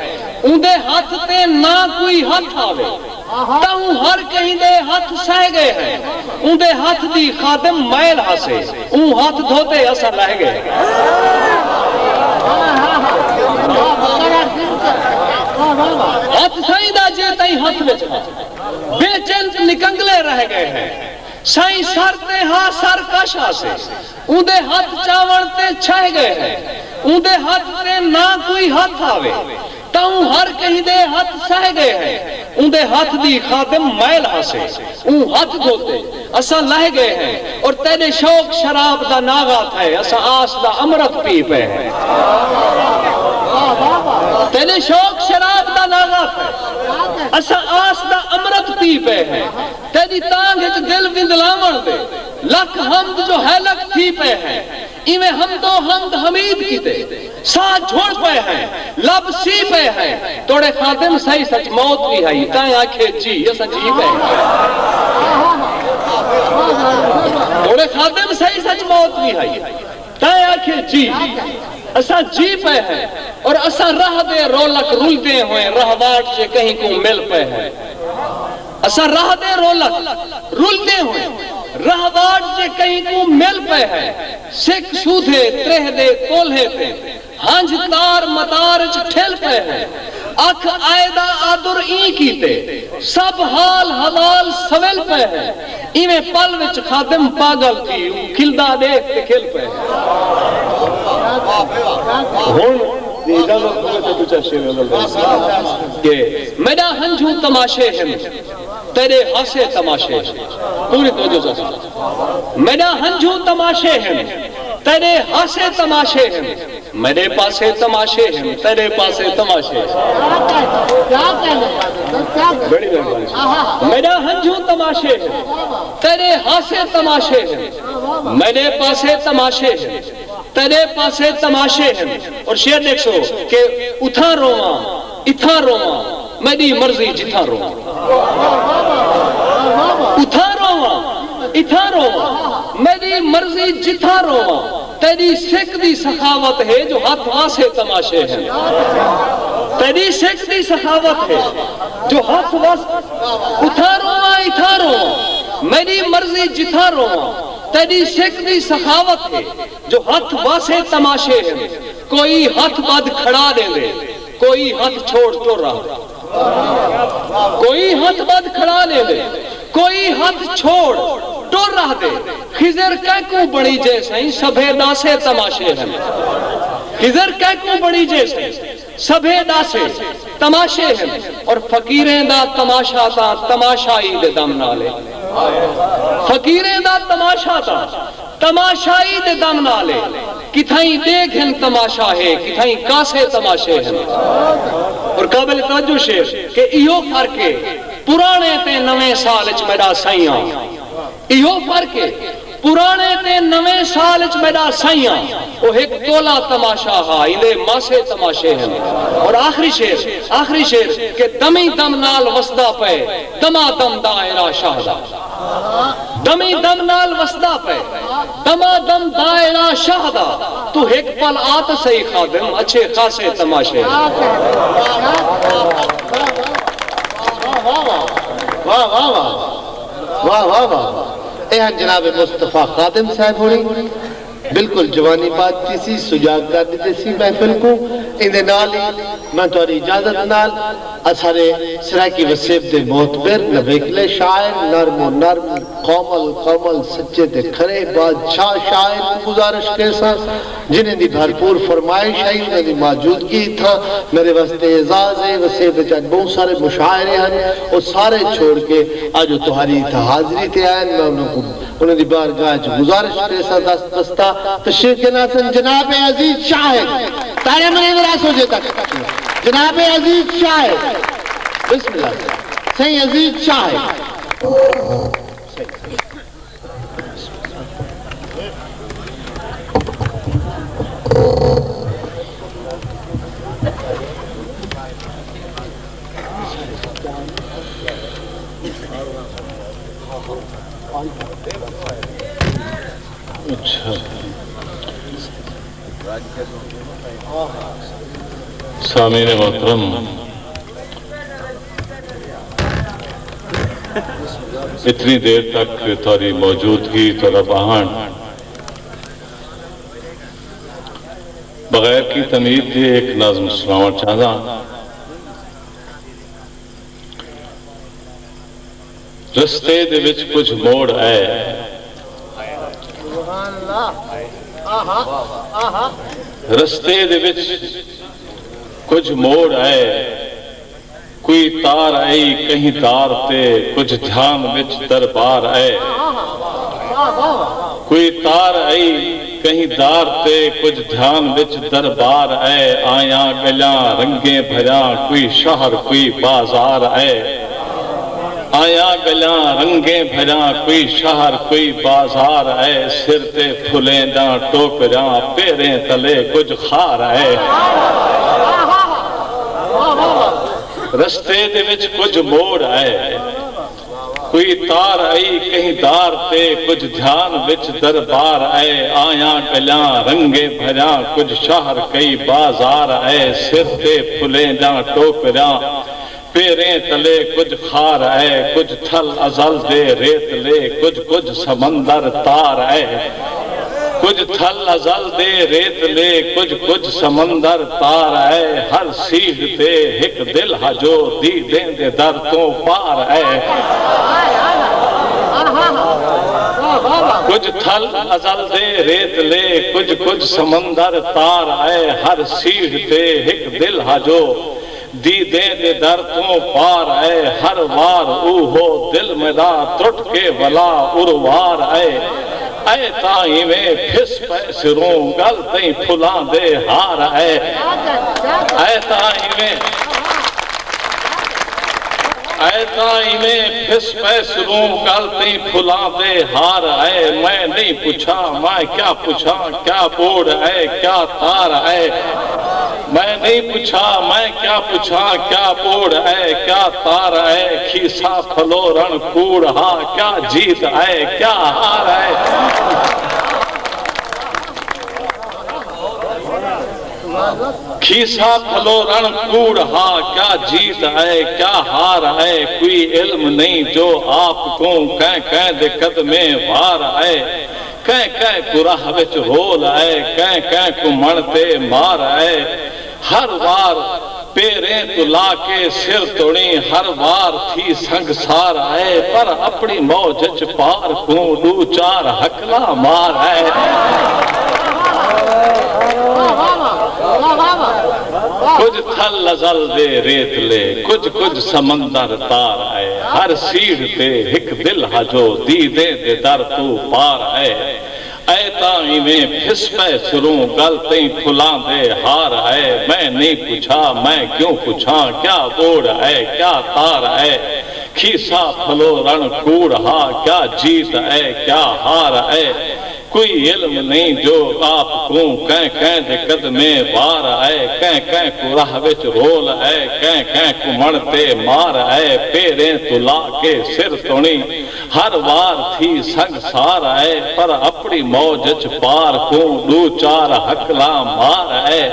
اندے ہاتھ تے نہ کوئی ہاتھ آوے تاہوں ہر کہیں دے ہاتھ سائے گئے ہیں اندے ہاتھ دی خادم مائل ہا سے اون ہاتھ دھوتے اثر رہ گئے ہاتھ سائیں دا جے تائیں ہاتھ وچ ہا بے چینچ نکنگلے رہ گئے ہیں سائیں سر تے ہاں سر کاشا سے اندے ہاتھ چاوڑ تے چھائے گئے ہیں اندے ہاتھ تے نہ کوئی ہاتھ آوے تاہوں ہر کہیں دے ہاتھ سائے گئے ہیں اندے ہاتھ دی خادم مائل ہاسے اون ہاتھ دھوتے اسا لہ گئے ہیں اور تیرے شوق شراب دا ناغات ہے اسا آس دا امرت پی پہ ہیں تیرے شوق شراب دا ناغات ہے اسا آس دا امرت پی پہ ہیں تیری تانگ ہچ دل وندلاون دے لکھ حمد جو حیلک تھی پہ ہیں ایویں حمد و حمد حمید کی تے ساتھ جھوڑ پہ ہیں لب سی پہ ہیں توڑے خادم صحیح سچ موت بھی ہے تائیں آنکھیں جی یہ سچ جی پہ ہیں توڑے خادم صحیح سچ موت بھی ہے تائیں آنکھیں جی اسا جی پہ ہیں اور اسا رہ دے رولک رول دے ہوئے رہ واٹ سے کہیں کو مل پہ ہیں اسا رہ دے رولک رول دے ہوئے رہ واٹ سے کہیں کو مل پہ ہے سکھ سودھے ترہ دے کولہے پہ ہنج تار مدارج ٹھل پہ ہے اکھ آئیدہ آدر این کیتے سب حال حلال سویل پہ ہے ایویں پل وچ خادم پاگل تھی کھلدہ دیکھ تے کھل پہ ہے میرا ہنجھوں تماشے ہیں تیرے ہاسے تماشے ہیں پوری توجہ سے میرا ہنجھوں تماشے ہیں تیرے ہاسے تماشے ہیں میرے پاسے تماشے ہیں تیرے پاسے تماشے ہیں میرا ہنجھوں تماشے ہیں تیرے ہاسے تماشے ہیں میرے پاسے تماشے ہیں تیرے پاسے تماشے ہیں اور شعر دیکھ سو کہ اتھا رواں اتھا رواں میری مرضی جتھا رواں اتھا رواں اتھا رواں میری مرضی جتھا رواں تیری سکھ دی سخاوت ہے جو ہاتھ واسے تماشے ہیں تیری سکھ دی سخاوت ہے جو ہاتھ واسے اتھا رواں اتھا رواں میری مرضی جتھا رواں تیری سکھ دی سخاوت ہے جو ہاتھ واسے تماشے ہیں کوئی ہاتھ بد کھڑا دے دے کوئی ہاتھ چھوڑ تو رہا کوئی ہاتھ بد کھڑا دے دے کوئی ہاتھ چھوڑ تو رہ دے خضر کہکوں بڑی جیسے سبھے داسے تماشے ہیں خضر کہکوں بڑی جیسے سبھے داسے تماشے ہیں اور فقیریں دا تماشا تا تماشائی دے دم نالے فقیریں دا تماشا تا تماشائی دے دم نالے کتھائیں دیکھیں تماشا ہے کتھائیں کاسے تماشے ہیں اور قابل توجہ شیر کہ ایہو فرق ہے پرانے تے نویں سال اچ میرا سائیاں ایہو فرق ہے پرانے تے نویں سال اچ میرا سائیاں وہ ایک تولا تماشا ہا اندے ماسے تماشے ہیں اور آخری شیر کہ دمی دم نال وسدا پہ دما دم دائرہ شاہدہ دمی دم نال وسدا پہ دما دم دائرہ شاہدہ تو ایک پل آت سہی خادم اچھے خاصے تماشے ہیں واہ واہ واہ واہ واہ واہ اے ہن جناب مصطفیٰ خادم صاحب ہوئی بالکل جوانی بات کسی سجاگ کر دیتے سی محفل کو اندے نال میں تاری اجازت نال اسارے سرائکی وسیب دے موتبر نبیکلے شاعر نرم و نرم قومل قومل سچے دے کھرے بادشاہ شاعر گزارش کے ساتھ جنہیں دی بھرپور فرمائش ہے انہیں دی موجودگی تھا میرے واسطے اعزاز ہے وسیب جان بہت سارے مشاعرے ہیں اور سارے چھوڑ کے آج تمہاری تھا حاضری تھے آئین میں انہیں دی بارگاہ گزارش کے ساتھ دستا تشریف کے ناظرین جناب عزیز شاہد تارے منہ دراز ہو جاتا جناب عزیز شاہد بسم اللہ صحیح عزیز شاہد سامعین محترم اتنی دیر تک تاری موجودگی تورا بہان بغیر کی تمید دے ایک نظم سناوٹ چاہتا رستے دے وچ کچھ موڑ آئے رستے دے وچ کچھ موڑ آئے کوئی تار آئی کہیں تار تے کچھ دھیان وچ دربار آئے کوئی تار آئی کہیں دار تے کچھ دھیان وچ دربار آئے آیاں گلیاں رنگیں بھریاں کوئی شہر کوئی بازار آئے آیا گلیاں رنگیں بھریاں کوئی شہر کوئی بازار آئے سر تے پھلیں داں ٹوکریاں پیریں تلے کچھ خار آئے رستے دے وچ کچھ موڑ آئے کوئی تار آئی کہیں دار تے کچھ دھیان وچ دربار آئے آیا گلیاں رنگیں بھریاں کچھ شہر کئی بازار آئے سر تے پھلیں داں ٹوکریاں پیریں تلے کچھ خار آئے کچھ تھل ازل دے ریت لے کچھ سمندر تار آئے کچھ تھل ازل دے ریت لے کچھ سمندر تار آئے ہر سیڑھ تے ایک دل ہجو دی دیں دے در تو پار آئے کچھ تھل ازل دے ریت لے کچھ سمندر تار آئے ہر سیڑھ تے ایک دل ہجو دی دے در تو پار آئے ہر وار اوہو دل میرا ترٹ کے ولا اروار آئے اے تائیں میں پھس پیسروں گل تیں پھلان دے ہار آئے اے تائیں میں پھس پیسروں گل تیں پھلان دے ہار آئے میں نہیں پوچھا میں کیا پوچھا کیا بوڑ آئے کیا تار آئے میں نہیں پوچھا میں کیا پوچھا کیا بوڑ آئے کیا تار آئے کھیسا پھلو رن کوڑ ہاں کیا جیت آئے کیا ہار آئے کھیسا پھلو رن کوڑ ہاں کیا جیت آئے کیا ہار آئے کوئی علم نہیں جو آپ کو کہیں دے قدمیں وار آئے کہیں کو راہ وچ رول آئے کہیں کو منتے مار آئے ہر وار پیریں تو لا کے سر توڑیں ہر وار تھی سنگ سار آئے پر اپنی موجچ پار کو دو چار حکلا مار آئے کچھ تھل ازل دے ریت لے کچھ سمندر تار آئے ہر سیڑھ تے ایک دل ہجو دی دے در تو پار آئے اے تائیں میں پھس پیسروں گل تیں پھلان دے ہار آئے میں نہیں پوچھا میں کیوں پوچھا کیا بوڑ آئے کیا تار آئے کھیسا پھلو رن کوڑ ہاں کیا جیت آئے کیا ہار آئے کوئی علم نہیں جو آپ کو کہیں دے قدمیں وار آئے کہیں کو راہ وچ رول آئے کہیں کو منتے مار آئے پیریں تو لا کے سر تونی ہر وار تھی سنگ سار آئے پر اپنی موجچ پار کو دو چار حکلا مار آئے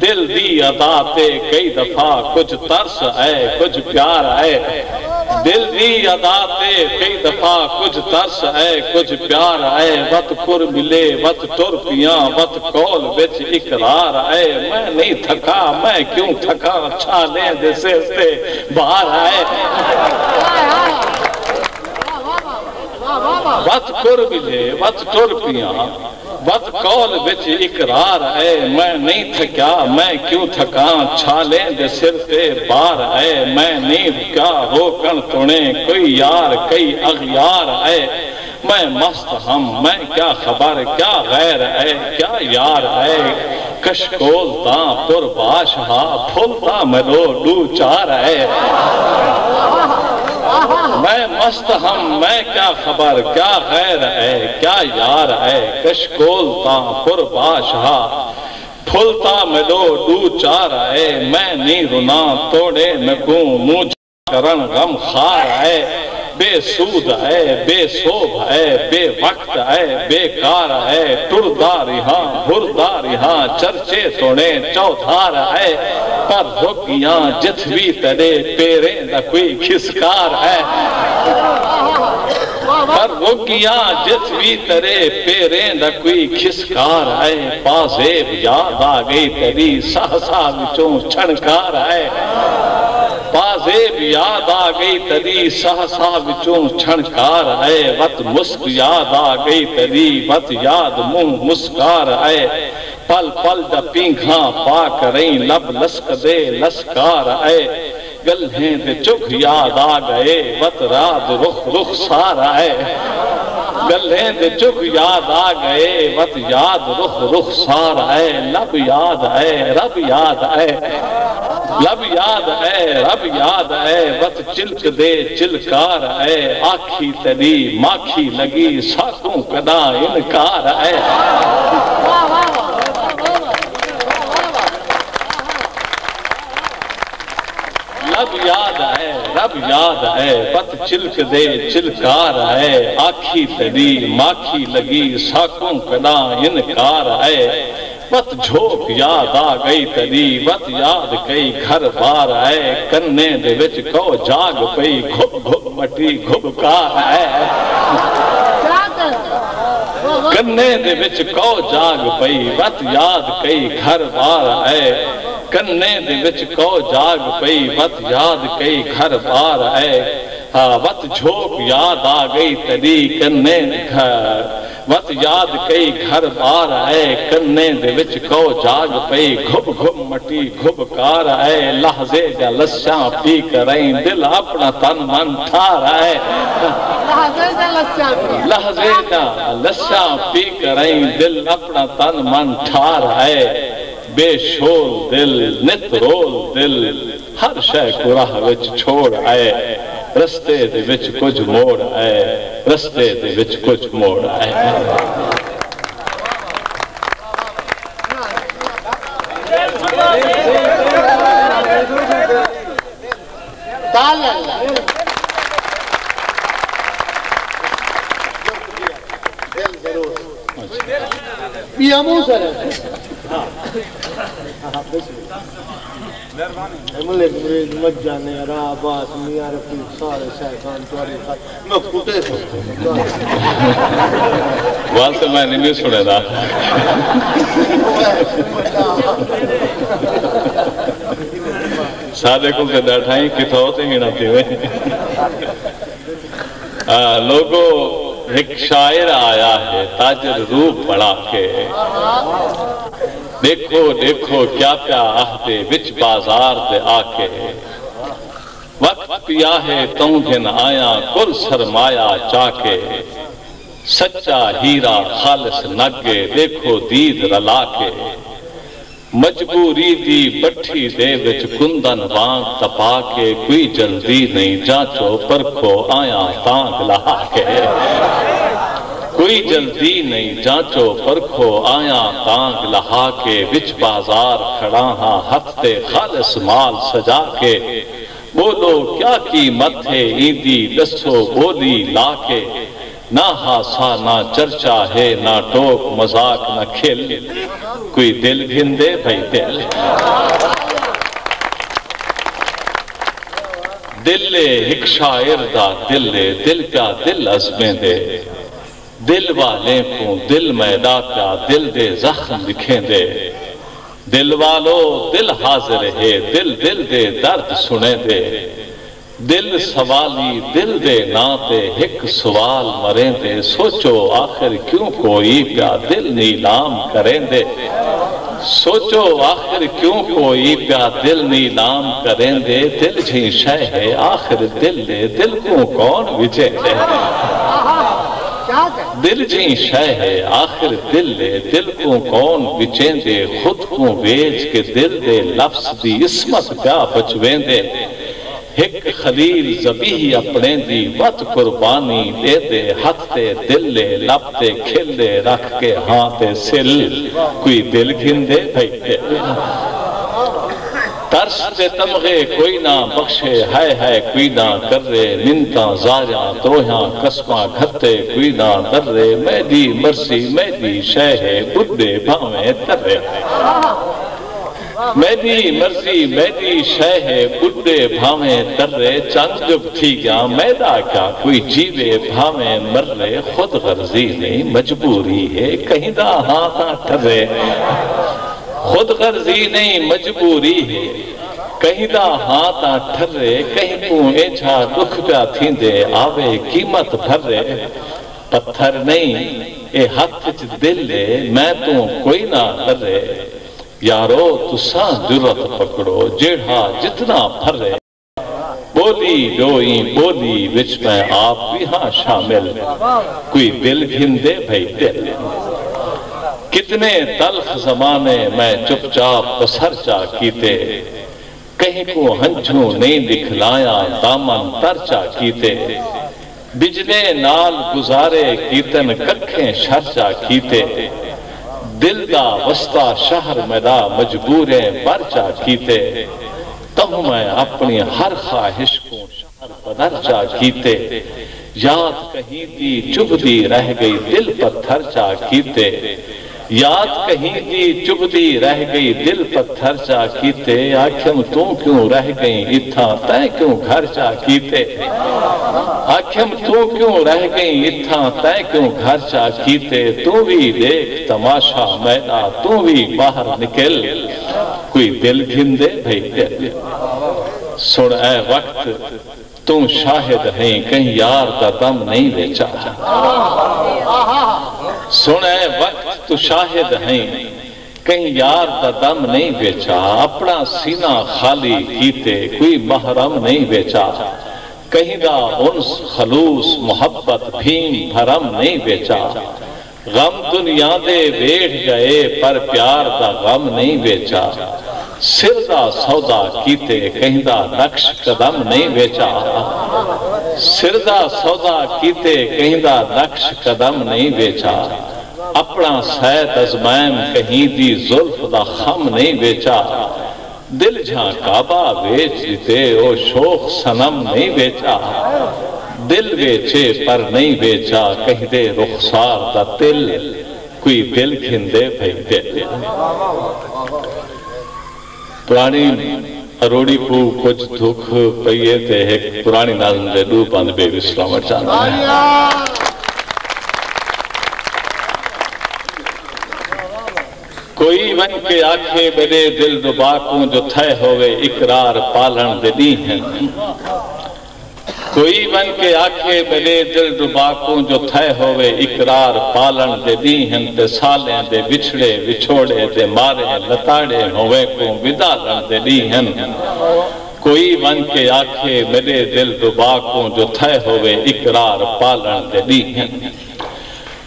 دل دی عطا تے کئی دفعہ کچھ ترس آئے کچھ پیار آئے دل دی عطا تے کئی دفعہ وفا کچھ ترس ہے کچھ پیار ہے وقت پر ملے وقت ٹر پیاں وقت کول وچ اقرار ہے میں نہیں تھکا میں کیوں تھکا چھالیں دے سے باہر ہے وقت پر ملے وقت ٹر پیاں وقت کول وچ اقرار ہے میں نہیں تھکا میں کیوں تھکا چھالیں دے سر تے بار ہے میں نہیں کیا روکن تونے کوئی یار کئی اغیار ہے میں مست ہم میں کیا خبر کیا غیر ہے کیا یار ہے کشکول تاں پر باشہا پھولتا ملو ڈو چار ہے میں مست ہم میں کیا خبر کیا غیر ہے کیا یار ہے کشکول تاں پر باشہا پھولتا ملو ڈو چار ہے میں نہیں رونا توڑے نکوں منہ کرن غم خار ہے بے سود ہے بے صوب ہے بے وقت ہے بے کار ہے ٹرداری ہاں بھرداری ہاں چرچے توڑے چوتھار ہے پر رکیاں جتوی تڑے پیریں دا کوئی کھسکار ہے پر رکیاں جتوی تڑے پیریں دا کوئی کھسکار ہے پازیب یاد آگئی تری سہسا وچوں چھنکار ہے پازیب یاد آگئی تری سہسا وچوں چھنکار ہے وط مسک یاد آگئی تری وط یاد منہ مسکار ہے پل پل دا پینکھاں پا کریں لب لسک دے لسکار ہے گلہیں دے چک یاد آگئے وط راد رخ رخ سارا ہے گلہیں دے چک یاد آگئے وط یاد رخ رخ سارا ہے لب یاد ہے رب یاد ہے لب یاد ہے رب یاد ہے وقت چلک دے چلکار ہے آکھی تری ماکھی لگی ساکوں کدا انکار ہے لب یاد ہے رب یاد ہے وقت چلک دے چلکار ہے آکھی تری ماکھی لگی ساکوں کدا انکار ہے وقت جھوک یاد آگئی تری وقت یاد کئی گھر بار ہے کنے دے وچ کو جاگ پئی گھب گھب مٹی گھب کار ہے کنے دے وچ کو جاگ پئی وقت یاد کئی گھر بار ہے کنے دے وچ کو جاگ پئی وقت یاد کئی گھر بار ہے وقت جھوک یاد آگئی تری کنے گھر وقت یاد کئی گھر بار ہے کنے دے وچ کو جاگ پئی گھب گھب مٹی گھب کار ہے لحظے جا لساں پی کریں دل اپنا تن من ٹھار ہے لحظے جا لساں پی کریں دل اپنا تن من ٹھار ہے بے شول دل نت رول دل ہر شے کو راہ وچ چھوڑ آئے رستے دے وچ کچھ موڑ آئے رستے دے وچ کچھ موڑ آئے یہ مو سر مت جانے راہ باس میاں رفیق سارے شیخان تواری خط میں کھوٹے سے وہاں سے میں نہیں سنے دا سادے کو کے ڈاٹھائیں کتھا ہوتے ہی ناتے ہوئے لوگوں ایک شاعر آیا ہے تاجر روح پڑا کے دیکھو دیکھو کیا پیا آہدے وچ بازار دے آکے وقت پیا ہے توں دن آیا کل سرمایہ چاکے سچا ہیرا خالص نگے دیکھو دید رلا کے مجبوری دی بٹھی دے وچ کندن وانگ تپا کے کوئی جلدی نہیں جانچو پرکھو آیا تانگ لہا کے کوئی جلدی نہیں جانچو پرکھو آیا تانگ لہا کے وچ بازار کھڑا ہاں ہفتے خالص مال سجا کے بولو کیا قیمت ہے ایندی دسو بولی لا کے نہ ہاسا نہ چرچا ہے نہ ٹوک مذاق نہ کھل کوئی دل گھندے بھائی دل دل ایک شاعر دا دل دل پیا دل عزمیں دے دل والے کو دل میدا پیا دل دے زخم لکھیں دے دل والو دل حاضر ہے دل دل دے درد سنے دے دل سوالی دل دے ناتے ایک سوال مریں دے سوچو آخر کیوں کوئی پیا دل نیلام کریں دے سوچو آخر کیوں کوئی پیا دل نیلام کریں دے دل جھی شے ہے آخر دل دے دل کو کون وجے دے دل جھی شے ہے آخر دل دے دل کو کون وچیں دے خود کو بیچ کے دل دے لفظ دی عصمت پیا بچویں دے ایک خلیل زبیح اپنے دی وط قربانی دے دے ہاتھ تے دل لے لب تے کھل دے رکھ کے ہاتھ سل کوئی دل گھن دے بھائی دے ترس دے تمغے کوئی نہ بخشے ہے کوئی نہ کر رے منتاں زاریاں تروہاں قسماں گھتے کوئی نہ در رے میں دی مرسی میں دی شے ہے بدے بھاویں تر رے میری مرضی میری شے ہے بڈے بھاویں ترے چند جب تھی گیا میدا کیا کوئی جیوے بھاویں مر رے خود غرضی نہیں مجبوری ہے کہیں دا ہاتھاں ٹھرے خود غرضی نہیں مجبوری ہے کہیں دا ہاتھاں ٹھرے کہیں کو ایچھا دکھ پیا تھی دے آوے قیمت بھر رے پتھر نہیں اے ہاتھ چ دل لے میں تو کوئی نہ کرے یارو تساں جرت پکڑو جیڑھا جتنا پھرے بولی ڈوئی بولی وچ میں آپ بھی ہاں شامل کوئی دل گھن دے بھائی دل کتنے تلخ زمانے میں چپ چاپ پسر چا کیتے کہیں کو ہنچوں نہیں دکھلایا دامن ترچا کیتے بجلے نال گزارے کیتن ککھیں شرچا کیتے دل دا وسطہ شہر میدا مجبوریں برچا کیتے تم میں اپنی ہر خواہش کو شہر بدرچا کیتے یاد کہیں دی چب دی رہ گئی دل پتھر چا کیتے یاد کہیں دی چب دی رہ گئی دل پتھر چا کیتے آکھم تو کیوں رہ گئی اتھا تے کیوں گھر چا کیتے آکھم تو کیوں رہ گئی اتھا تے کیوں گھر چا کیتے تو بھی دیکھ تماشا میدا تو بھی باہر نکل کوئی دل گھن دے بھئی دل سن اے وقت تم شاہد ہیں کہیں یار دا دم نہیں بیچا سن اے وقت تو شاہد ہیں کہیں یار دا دم نہیں بیچا اپنا سینہ خالی کیتے کوئی محرم نہیں بیچا کہیں دا انس خلوص محبت بھیم بھرم نہیں بیچا غم دنیا دے بیٹھ گئے پر پیار دا غم نہیں بیچا سر دا سودا کیتے کہیں دا نقش قدم نہیں بیچا سر دا سودا کیتے کہیں دا نقش قدم نہیں بیچا اپنا سید ازمائم کہیں دی ظلف دا خم نہیں بیچا دل جہاں کعبہ بیچ دیتے او شوق سنم نہیں بیچا دل بیچے پر نہیں بیچا کہیں دے رخسار دا دل کوئی دل گھن دے بھئی دل پرانی اروڑی پو کچھ دکھ پئیے تے ایک پرانی نازم دے دو پاند بے اسلام چاہتا ہے کوئی ون کے آنکھیں میرے دل ربا کو جو تھے ہوئے اقرار پالن دے دی ہیں کوئی ون کے آنکھیں میرے دل ربا کو جو تھے ہوئے اقرار پالن دے دی ہیں تے سالیں دے بچھڑے بچھوڑے دے مارے لتاڑے ہوئے کو بدالن دے دی ہیں کوئی ون کے آنکھیں میرے دل ربا کو جو تھے ہوئے اقرار پالن دے دی ہیں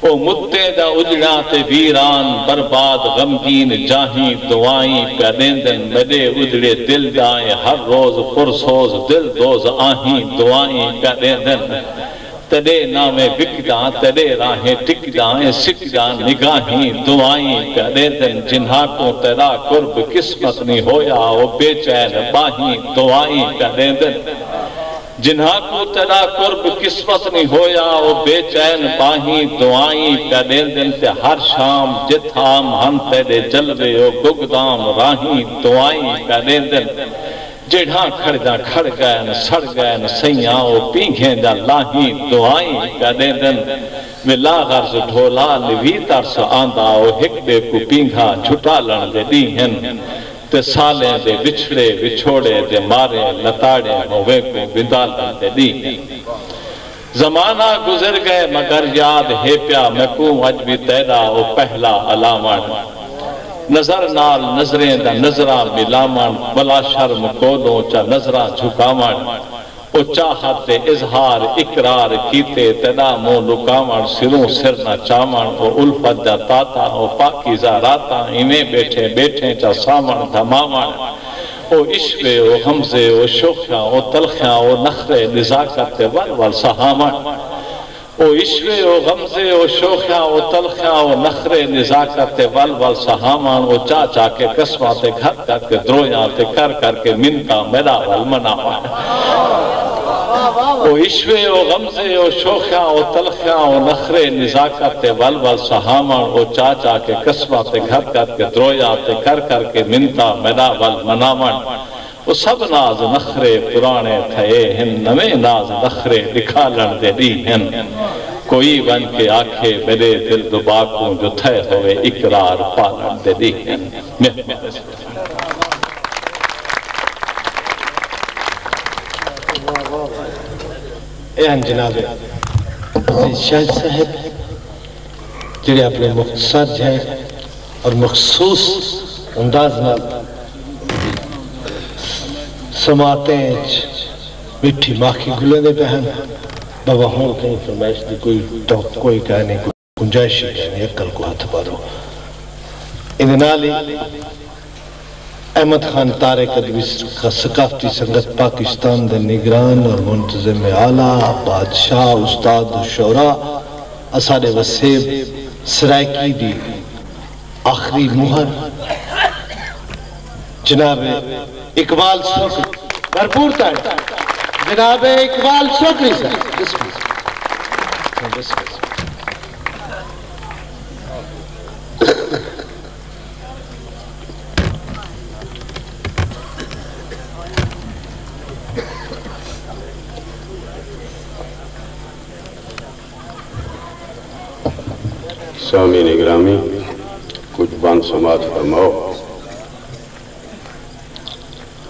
او مدے دا اجڑا تے ویران برباد غمگین جاہیں دعائیں پیدندن میرے اجڑے دل جائیں ہر روز پرسوز دل دوز آہیں دعائیں پیدندن تڑے نامے بکداں تڑے راہیں ٹکداں سکداں نگاہیں دعائیں پیدندن جنہاں کو تیرا قرب قسمت نہیں ہویا او بے چین باہیں دعائیں پیدندن جنہاں کو تیرا قرب قسمت نہیں ہویا او بے چین باہیں دعائیں پیدندن تے ہر شام جتھام ہم تیرے جلوے او گگدام راہیں دعائیں پیدندن جڑھاں کھڑ گئے سڑ گئے سیاں او پینگھیں دا لاہی دعائیں کا دے دن ملا غرز ڈھولا لوی ترس آندہ او ہک بے کو پینگھا چھٹا لن دے دی ہن تے سالیں دے بچھڑے بچھوڑے دے مارے لتاڑے ہوئے کو بندالن دے دی ہن زمانہ گزر گئے مگر یاد ہے پیا میں کو اج بھی تیرا او پہلا علامن نظر نال نظریں دا نظرہ ملامن بلا شرم کودوں چا نظرہ جھکامن او چاہت دے اظہار اقرار کیتے تیدا مو لکامن سروں سر نہ چامن او الفت دا تاتا او پاکیزہ راتا ہمیں بیٹھے بیٹھے چا سامن دھمامن او عشقے او حمزے او شوخیاں او تلخیاں او نخرے نزاکت ول سہامن او عشوے او غمزے او شوخیاں او تلخیاں او نخرے نزاکت ول سہامان او چا چا کے قسمات گھر کر کے درویاں تے کر کے منتا میرا والمنامان او عشوے او غمزے او شوخیاں او تلخیاں او نخرے نزاکت ول سہامان او چا چا کے قسمات گھر کر کے درویاں تے کر کے منتا میرا والمنامان وہ سب ناز نخرے پرانے تھے ہن نویں ناز نخرے دکھالن دے دی ہن کوئی بن کے آکھے میرے دل دباکوں جو تھے ہوئے اقرار پالن دے دی ہن اہم جناب شاہد صاحب جڑے اپنے مختصر ہیں اور مخصوص انداز میں سماعتیں مٹھی ماکھی گلے دے پہن بابا ہوں کہیں فرمائش دی کوئی کہنے کوئی گنجائشی کہنے اکل کو ہاتھ پارو اندنالی احمد خان طارق ادبی ثقافتی سنگت پاکستان دے نگران اور منتظم اعلیٰ بادشاہ استاد شعراء اساڑے وسیب سرائکی دی آخری مہر جناب اقبال سوکری بھرپور تاڑی جناب اقبال سوکری صاحب سامعین گرامی کچھ بند سماعت فرماؤ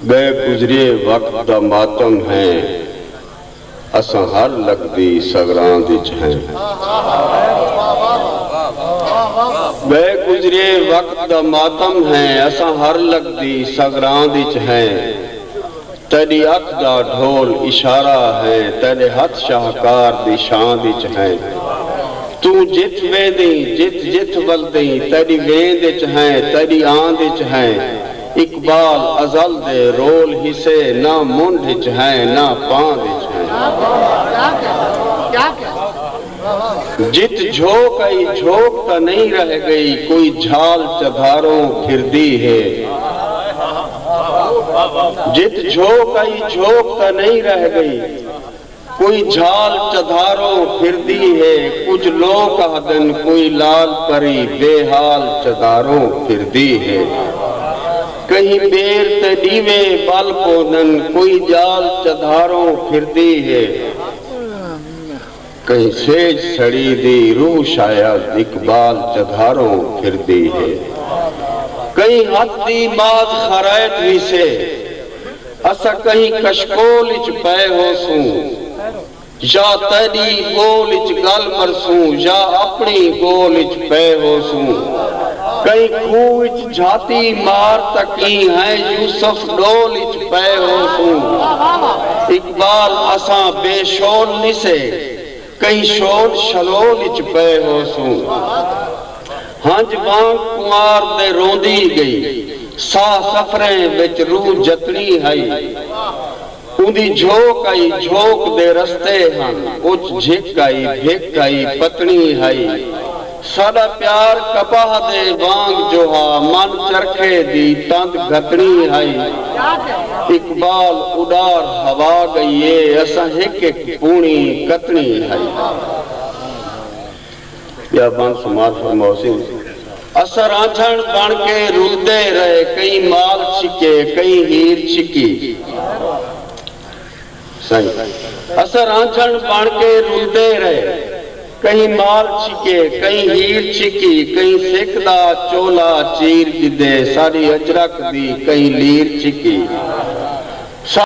گئے گزریے وقت دا ماتم ہیں اساں ہر لگدی سگران وچ ہیں گئے گزریے وقت دا ماتم ہیں اساں ہر لگدی سگران وچ ہیں تیری اکھ دا ڈھول اشارہ ہے تیرے ہاتھ شاہکار دی شان وچ ہیں تو جت ویندی جت ولدی تیری ویند وچ ہیں تیری آند وچ ہیں اقبال ازل دے رول حصے نہ منڈ وچ ہیں نہ پاند وچ ہیں جت جھوک آئی جھوک تا نہیں رہ گئی کوئی جھال چدھاروں پھر دی ہے جت جھوک آئی جھوک تا نہیں رہ گئی کوئی جھال چدھاروں پھر دی ہے کچھ لوگ آدن کوئی لال پری بے حال چدھاروں پھر دی ہے کہیں بیر تے دیوے بال پونن کوئی جال چدھاروں پھر دی ہے کہیں سیج سڑی دی روح شاید اقبال چدھاروں پھر دی ہے کہیں ہاتھ دی باز خرائط بھی سے اسا کہیں کشکول اچ پے ہو سوں یا تیری گول اچ گل مرسوں یا اپنی گول اچ پے ہو سوں کئی خوہ اچ جھاتی مار تکی ہیں یوسف ڈول اچ پے ہو سوں اقبال اساں بے شول نسے کئی شول شلول اچ پے ہو سوں ہنج بانگ کمار دے روندی گئی سا سفریں بچ روح جتنی ہے اندھی جھوک آئی جھوک دے رستے ہن اچ جھک آئی بھک آئی پتنی ہے ساڑا پیار کپاہ دے وانگ جوہا من چرکھے دی تند گھتنی ہے اقبال اڈار ہوا گئیے ایسا ایک پونی کتنی ہے یا بان سماعت فرموسی اثر آنچھن بن کے رول دے رہے رہے کئی مال چھکے کئی ہیر چھکی صحیح اسا رانچن بان کے رلدے رہے کئی مال چھکے کئی ہیر چھکی کئی سکھ دا چولا چیر گدے ساری اجرک دی کئی لیر چھکی